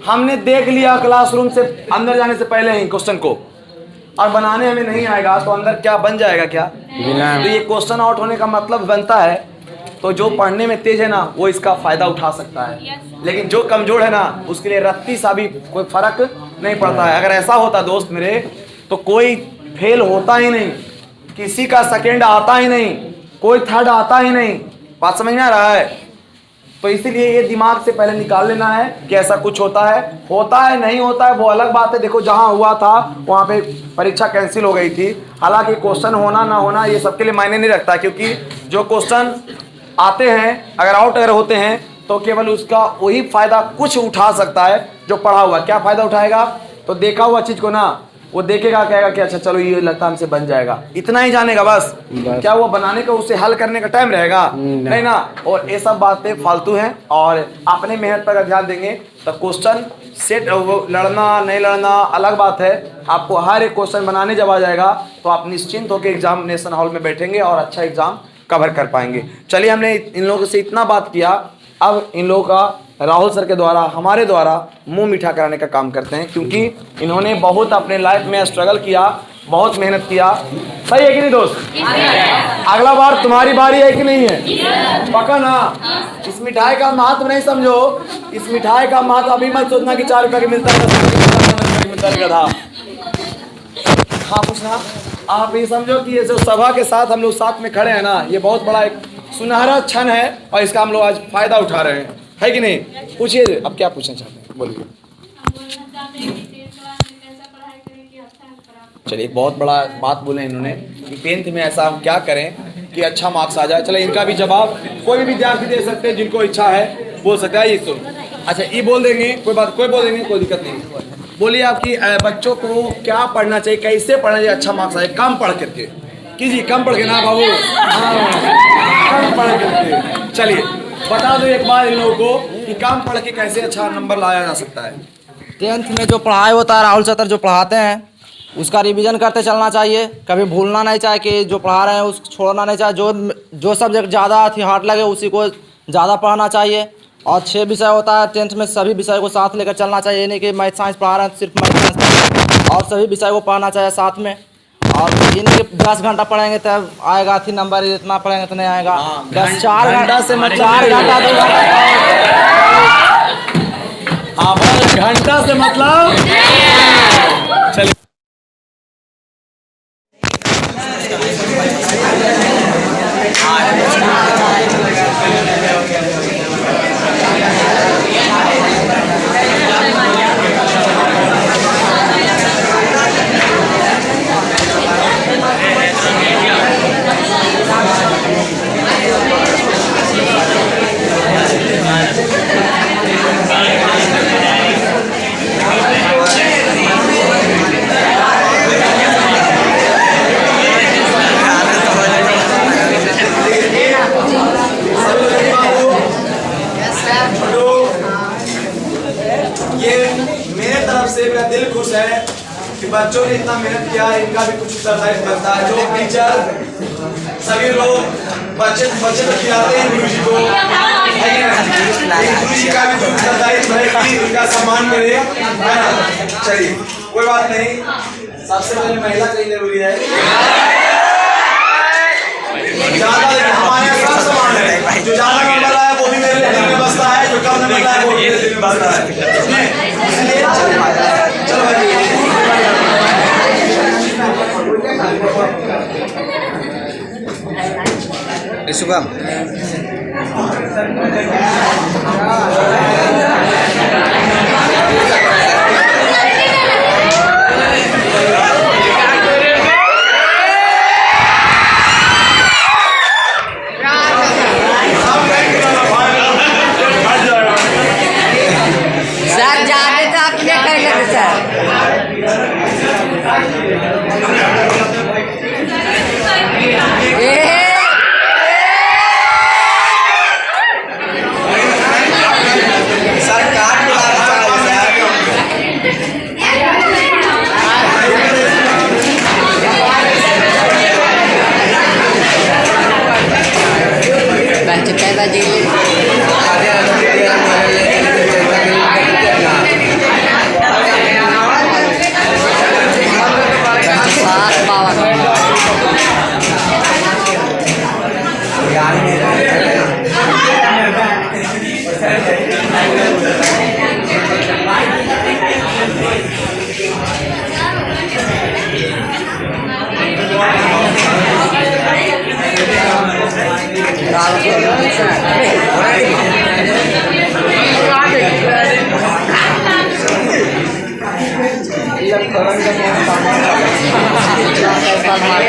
हमने देख लिया क्लासरूम से अंदर जाने से पहले ही क्वेश्चन को और बनाने हमें नहीं आएगा, तो अंदर क्या बन जाएगा क्या? तो ये क्वेश्चन आउट होने का मतलब बनता है, तो जो पढ़ने में तेज है ना वो इसका फायदा उठा सकता है, लेकिन जो कमजोर है ना उसके लिए रत्ती सा भी कोई फर्क नहीं पड़ता है। अगर ऐसा होता दोस्त मेरे, तो कोई फेल होता ही नहीं, किसी का सेकंड आता ही नहीं, कोई थर्ड आता ही नहीं। बात समझ में आ रहा है? तो इसीलिए ये दिमाग से पहले निकाल लेना है कि ऐसा कुछ होता है नहीं होता है वो अलग बात है। देखो जहां हुआ था वहां पे परीक्षा कैंसिल हो गई थी। हालांकि क्वेश्चन होना ना होना ये सबके लिए मायने नहीं रखता, क्योंकि जो क्वेश्चन आते हैं अगर आउट अगर होते हैं तो केवल उसका वही फायदा कुछ उठा सकता है जो पढ़ा हुआ। क्या फायदा उठाएगा? तो देखा हुआ चीज को ना वो देखेगा, कहेगा कि अच्छा चलो ये लगता हमसे बन जाएगा, इतना ही जानेगा बस। क्या वो बनाने का उसे हल करने का टाइम रहेगा? नहीं ना। और ये सब बातें फालतू हैं, और अपने मेहनत पर अगर ध्यान देंगे तो क्वेश्चन सेट लड़ना नहीं लड़ना अलग बात है। आपको हर एक क्वेश्चन बनाने जब आ जाएगा तो आप निश्चिंत होकर एग्जामिनेशन हॉल में बैठेंगे और अच्छा एग्जाम कवर कर पाएंगे। चलिए, हमने इन लोगों से इतना बात किया, अब इन लोगों का राहुल सर के द्वारा, हमारे द्वारा मुंह मीठा कराने का काम करते हैं, क्योंकि इन्होंने बहुत अपने लाइफ में स्ट्रगल किया, बहुत मेहनत किया। सही है कि नहीं दोस्त? अगला बार तुम्हारी बारी है कि नहीं है? पक्का ना? इस मिठाई का महत्व नहीं समझो, इस मिठाई का महत्व अभी मत सोचना कि 4 रुपए की मिलता है, 10 रुपए की मिलता है गधा। हाँ पूछना, आप ये समझो कि ये जो सभा के साथ हम लोग साथ में खड़े हैं ना, ये बहुत बड़ा एक सुनहरा क्षण है और इसका हम लोग आज फायदा उठा रहे हैं, है कि नहीं? पूछिए, अब क्या पूछना चाहते हैं, बोलिए। चलिए, एक बहुत बड़ा बात बोले इन्होंने कि 10th में ऐसा हम क्या करें कि अच्छा मार्क्स आ जाए। चलो, इनका भी जवाब कोई भी विद्यार्थी दे सकते हैं, जिनको इच्छा है बोल सकता है। ये सुन, अच्छा ये बोल देंगे, कोई बात, कोई बोल देंगे, कोई दिक्कत नहीं। बोलिए आपकी बच्चों को क्या पढ़ना चाहिए, कैसे पढ़ना चाहिए अच्छा मार्क्स आए? कम पढ़ करके कीजिए, कम पढ़ के ना बाबू, कम पढ़ करके। चलिए बता दो एक बार इन लोगों को कि कम पढ़ के कैसे अच्छा नंबर लाया जा सकता है। 10th में जो पढ़ाई होता है, राहुल सर जो पढ़ाते हैं उसका रिवीजन करते चलना चाहिए, कभी भूलना नहीं चाहिए कि जो पढ़ा रहे हैं उसको छोड़ना नहीं चाहिए। जो सब्जेक्ट ज़्यादा हार्ड लगे उसी को ज़्यादा पढ़ना चाहिए। और 6 विषय होता है 10th में, सभी विषय को साथ लेकर चलना चाहिए। ये नहीं कि मैथ साइंस पढ़ा रहे हैं सिर्फ मैथ साइंस, और सभी विषय को पढ़ना चाहिए साथ में। और इनके 10 घंटा पढ़ेंगे तब आएगा थी नंबर, इतना पढ़ेंगे तो नहीं आएगा। 4 घंटा से 4 घंटा 2 घंटा से मतलब चलिए। मेरा दिल खुश है कि बच्चों ने इतना मेहनत किया, इनका भी कुछ उत्तरदायित्व बनता है। जो टीचर सभी लोग बच्चे तो खिलाते हैं गुरु जी को, गुरु जी का भी तो उत्तरदायित्व है कि उनका सम्मान करे। चलिए कोई बात नहीं, सबसे पहले महिला चाहिए जरूरी है, ज्यादा हमारे सब समान है। जो ज्यादा नंबर लाया वो भी मेरे दिल में बसता है, जो कम नंबर लाया वो भी मेरे दिल में बसता है। इसलिए चलो भाई शुभम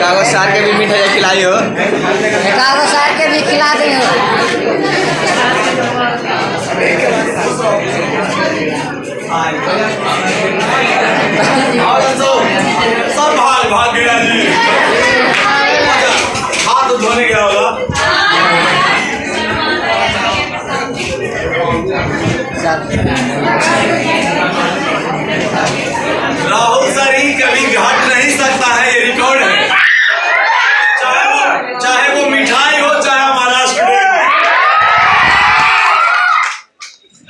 कागज सार के भी मिठाई खिलाई हो, कागज सार के भी खिला दे हो। सब भाग गया जी, हाथ धोने गया होगा। राहुल सर ही कभी घट नहीं सकता है, ये रिकॉर्ड है। चाहे वो मिठाई हो, चाहे हमारा स्टूडेंट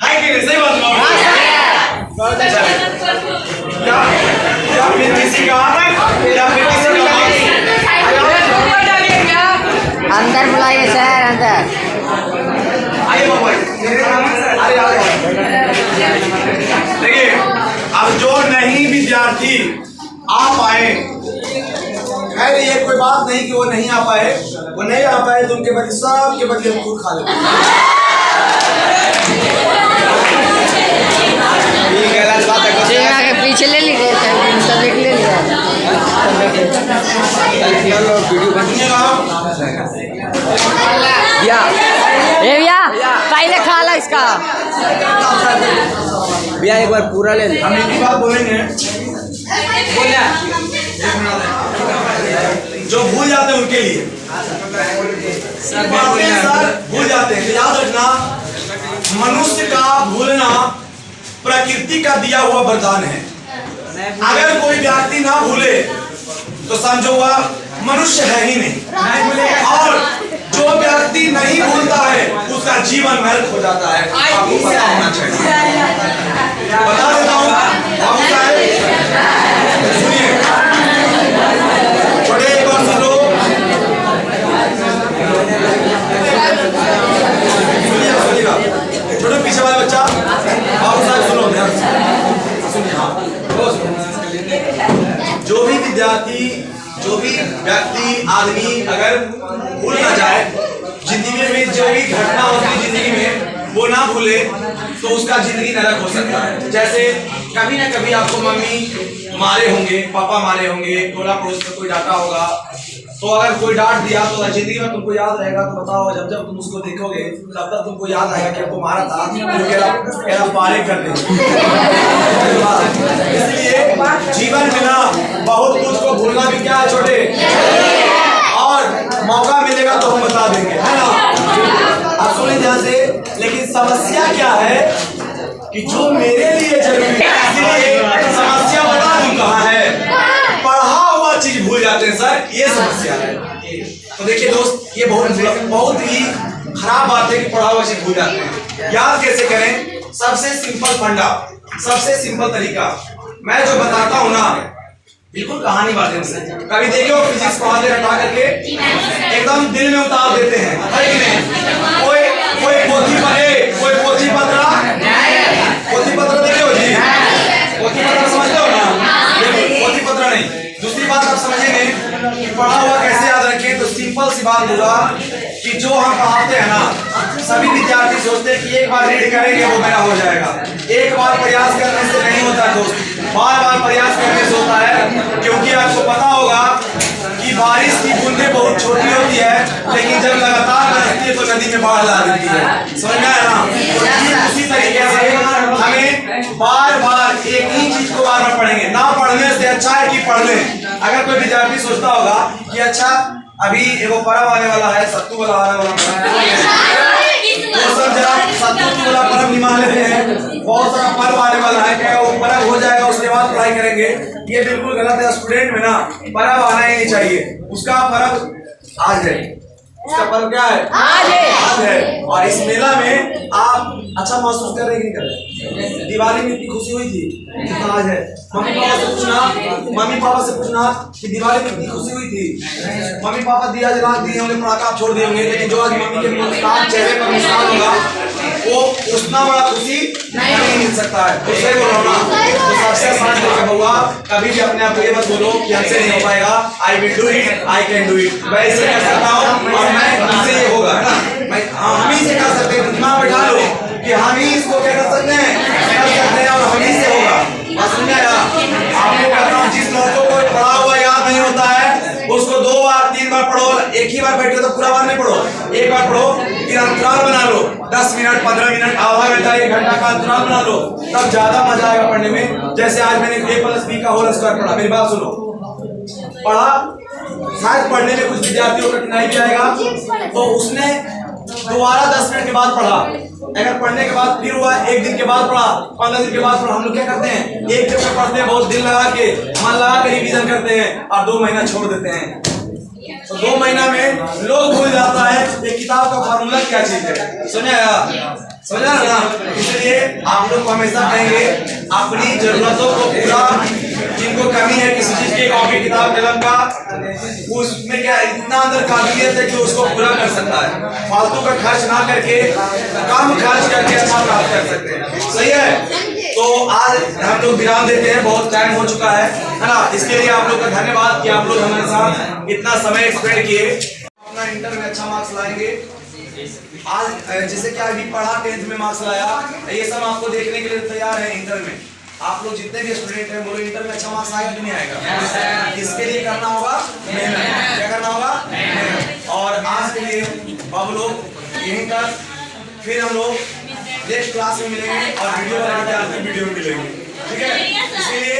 है सर अंदर। आइए बाबा, देखिए अब जो नहीं विद्यार्थी आ पाए, खैर ये कोई बात नहीं कि वो नहीं आ पाए, वो नहीं आ पाए तो उनके बदले सबके बदले हम खुद खा लेते के पीछे ले लीजिए, सब लिख ले लिया। भैया पहले खा लो इसका। भैया एक बार पूरा ले लो। हम इनकी बात बोलेंगे, जो भूल जाते हैं उनके लिए सर भूल जाते हैं। याद रखना, मनुष्य का भूलना प्रकृति का दिया हुआ वरदान है। अगर कोई व्यक्ति ना भूले तो समझो वह मनुष्य है ही नहीं, और जो व्यक्ति नहीं भूलता है उसका जीवन व्यर्थ हो जाता है। आपको पता होना चाहिए। बता देता हूँ बाबू साहब, सुनिए, छोटे एक बार सुनो, सुनिएगा, छोटे पीछे वाला बच्चा, बाबू साहब सुनो ध्यान से, सुनिए। हाँ, जो भी विद्यार्थी, जो भी व्यक्ति, आदमी अगर भूल ना जाए जिंदगी में, जो भी घटना होती है जिंदगी में वो ना भूले तो उसका जिंदगी नरक हो सकता है। जैसे कभी ना कभी आपको मम्मी मारे होंगे, पापा मारे होंगे, टोला पड़ोस में कोई डांटा होगा, तो अगर कोई डांट दिया तो जिंदगी में तुमको याद रहेगा। तो बताओ, जब जब तुम उसको देखोगे तब तक तुमको याद आएगा कि आपको मारा था, तो पारे कर दे। इसलिए जीवन में ना बहुत कुछ को भूलना भी क्या है छोटे, और मौका मिलेगा तो हम बता देंगे, है ना। आप सुने ध्यान से, लेकिन समस्या क्या है कि जो मेरे लिए जरूरी है, इसलिए समस्या बता दूं कहाँ है, पढ़ा हुआ चीज भूल जाते हैं सर, ये समस्या है। तो देखिए दोस्त, ये बहुत ही खराब बात है कि पढ़ा हुआ चीज भूल जाते हैं। याद कैसे करें? सबसे सिंपल फंडा, सबसे सिंपल तरीका मैं जो बताता हूँ ना, बिल्कुल कहानी माध्यम से। कभी देखिए वो फिजिक्स पढ़ाते हटा करके एकदम दिल में उतार देते हैं, कोई पोथी पढ़े, कोई पोथी पत्र देखे हो जी, पोथी पत्र समझते हो ना, पोथी पत्र नहीं। दूसरी बात आप समझेंगे कि पढ़ा हुआ कैसे याद रखें, तो सिंपल सी बात होगा कि जो हम पढ़ाते हैं ना, सभी विद्यार्थी सोचते हैं कि एक बार रीड करेंगे वो मेरा हो जाएगा। एक बार प्रयास करने से नहीं होता दोस्त, बार बार प्रयास करने से होता है। क्योंकि आपको पता होगा कि बारिश की बूंदें बहुत छोटी होती है, लेकिन जब लगातार बरसती है तो नदी में बाढ़ ला देती है। समझ में आया ना? तो उसी तरीके से हमें बार बार एक ही चीज को बार बार पढ़ेंगे। ना पढ़ने से अच्छा है कि पढ़ लें। अगर कोई विद्यार्थी सोचता होगा कि अच्छा अभी एगो पर्व आने वाला है, सत्तू वाला आने वाला है, तो सब जरा सत्तू वाला पर्व निभा लेते हैं, बहुत सारा पर्व आने वाला है, क्या वो पर्व हो जाएगा उसके बाद पढ़ाई करेंगे, ये बिल्कुल गलत है। स्टूडेंट में ना पर्व आना ही नहीं चाहिए, उसका पर्व आज है, उसका पर्व क्या है? आज है। और इस मेला में आप अच्छा महसूस कर रहे हैं कि नहीं कर रहे? दिवाली में इतनी खुशी हुई थी, कितना आज है। मम्मी पापा से पूछना कि दिवाली में इतनी खुशी हुई थी। मम्मी पापा दिया जला दिए होंगे, पटाखा छोड़ दिए होंगे, लेकिन जो आज मम्मी के मुस्कान, चेहरे पर मुस्कान होगा, वो उतना बड़ा खुशी नहीं मिल सकता है। तो सही बोल रहा हूँ ना? तो सबसे आसान तरीका होगा, कभी भी अपने आप को ये मत बोलो कि हमसे नहीं हो पाएगा, I will do it, I can do it, मैं इसे कर सकता हूँ और मैं हमसे ये होगा, है ना। हम ही से कर सकते हैं, दिमाग बैठा लो कि हम ही इसको क्या कर सकते हैं और हम ही से होगा। बस समझ आया? आपको कहता हूँ, जिस लड़कों को पढ़ा हुआ याद नहीं होता है उसको 2 बार 3 बार पढ़ो, एक ही बार बैठो तो पूरा बार नहीं पढ़ो, एक बार पढ़ो, फिर अंतराल बना लो, 10 मिनट 15 मिनट, आधा घंटा 1 घंटा का अंतराल बना लो, तब ज्यादा मजा आएगा पढ़ने में। जैसे आज मैंने a+b का होल स्क्वायर पढ़ा, मेरी बात सुनो, पढ़ा, शायद पढ़ने में कुछ विद्यार्थियों को कठिनाई भी आएगा, तो उसने दोबारा 10 मिनट के बाद पढ़ा, अगर पढ़ने के बाद फिर हुआ, 1 दिन के बाद पढ़ा, 15 दिन के बाद पढ़ा। हम लोग क्या करते हैं, एक दिन में पढ़ते हैं, बहुत दिल लगा के, मन लगा के रिवीजन करते हैं और 2 महीना छोड़ देते हैं। तो 2 महीना में लोग भूल जाता है ये किताब का फार्मूला क्या चीज है। समझा ना? इसलिए आप लोग को हमेशा कहेंगे अपनी जरूरतों को पूरा जिनको कमी है किसी चीज की, कॉपी किताब कलम का, उसमें क्या इतना अंदर काबिलियत है कि उसको पूरा कर सकता है। फालतू का खर्च ना करके, कम खर्च करके अच्छा प्राप्त कर सकते हैं। सही है। तो आज हम लोग विराम देते हैं, बहुत टाइम हो चुका है ना। इसके लिए आप लोग का धन्यवाद कि आप लोग हमारे साथ इतना समय स्पेंड किए। अपना इंटर में अच्छा मार्क्स लाएंगे। आज जैसे कि अभी पढ़ा 10th में मार्क्स लाया, ये सब आपको देखने के लिए तैयार है। इंटर में आप लोग जितने भी स्टूडेंट हैं, बोलो इंटर में अच्छा मार्क्स आएगा कि नहीं आएगा? इसके लिए करना होगा मेहनत। क्या करना होगा? मेहनत। और आज के लिए अब लोग यहीं तक, फिर हम लोग नेक्स्ट क्लास में मिलेंगे और वीडियो वाले वीडियो में मिलेंगे। ठीक है, इसलिए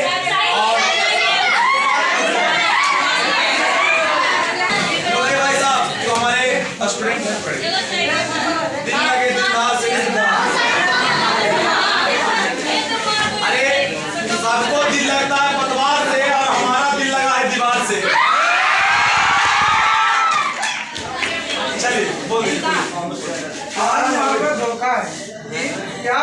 और भाई साहब जो हमारे स्टूडेंट हैं पढ़े दिन लगे दिन रात से, अरे सबको दिल लगता है पतवार से और हमारा दिल लगा है दीवार से। चलिए बोलिए। धोखा है क्या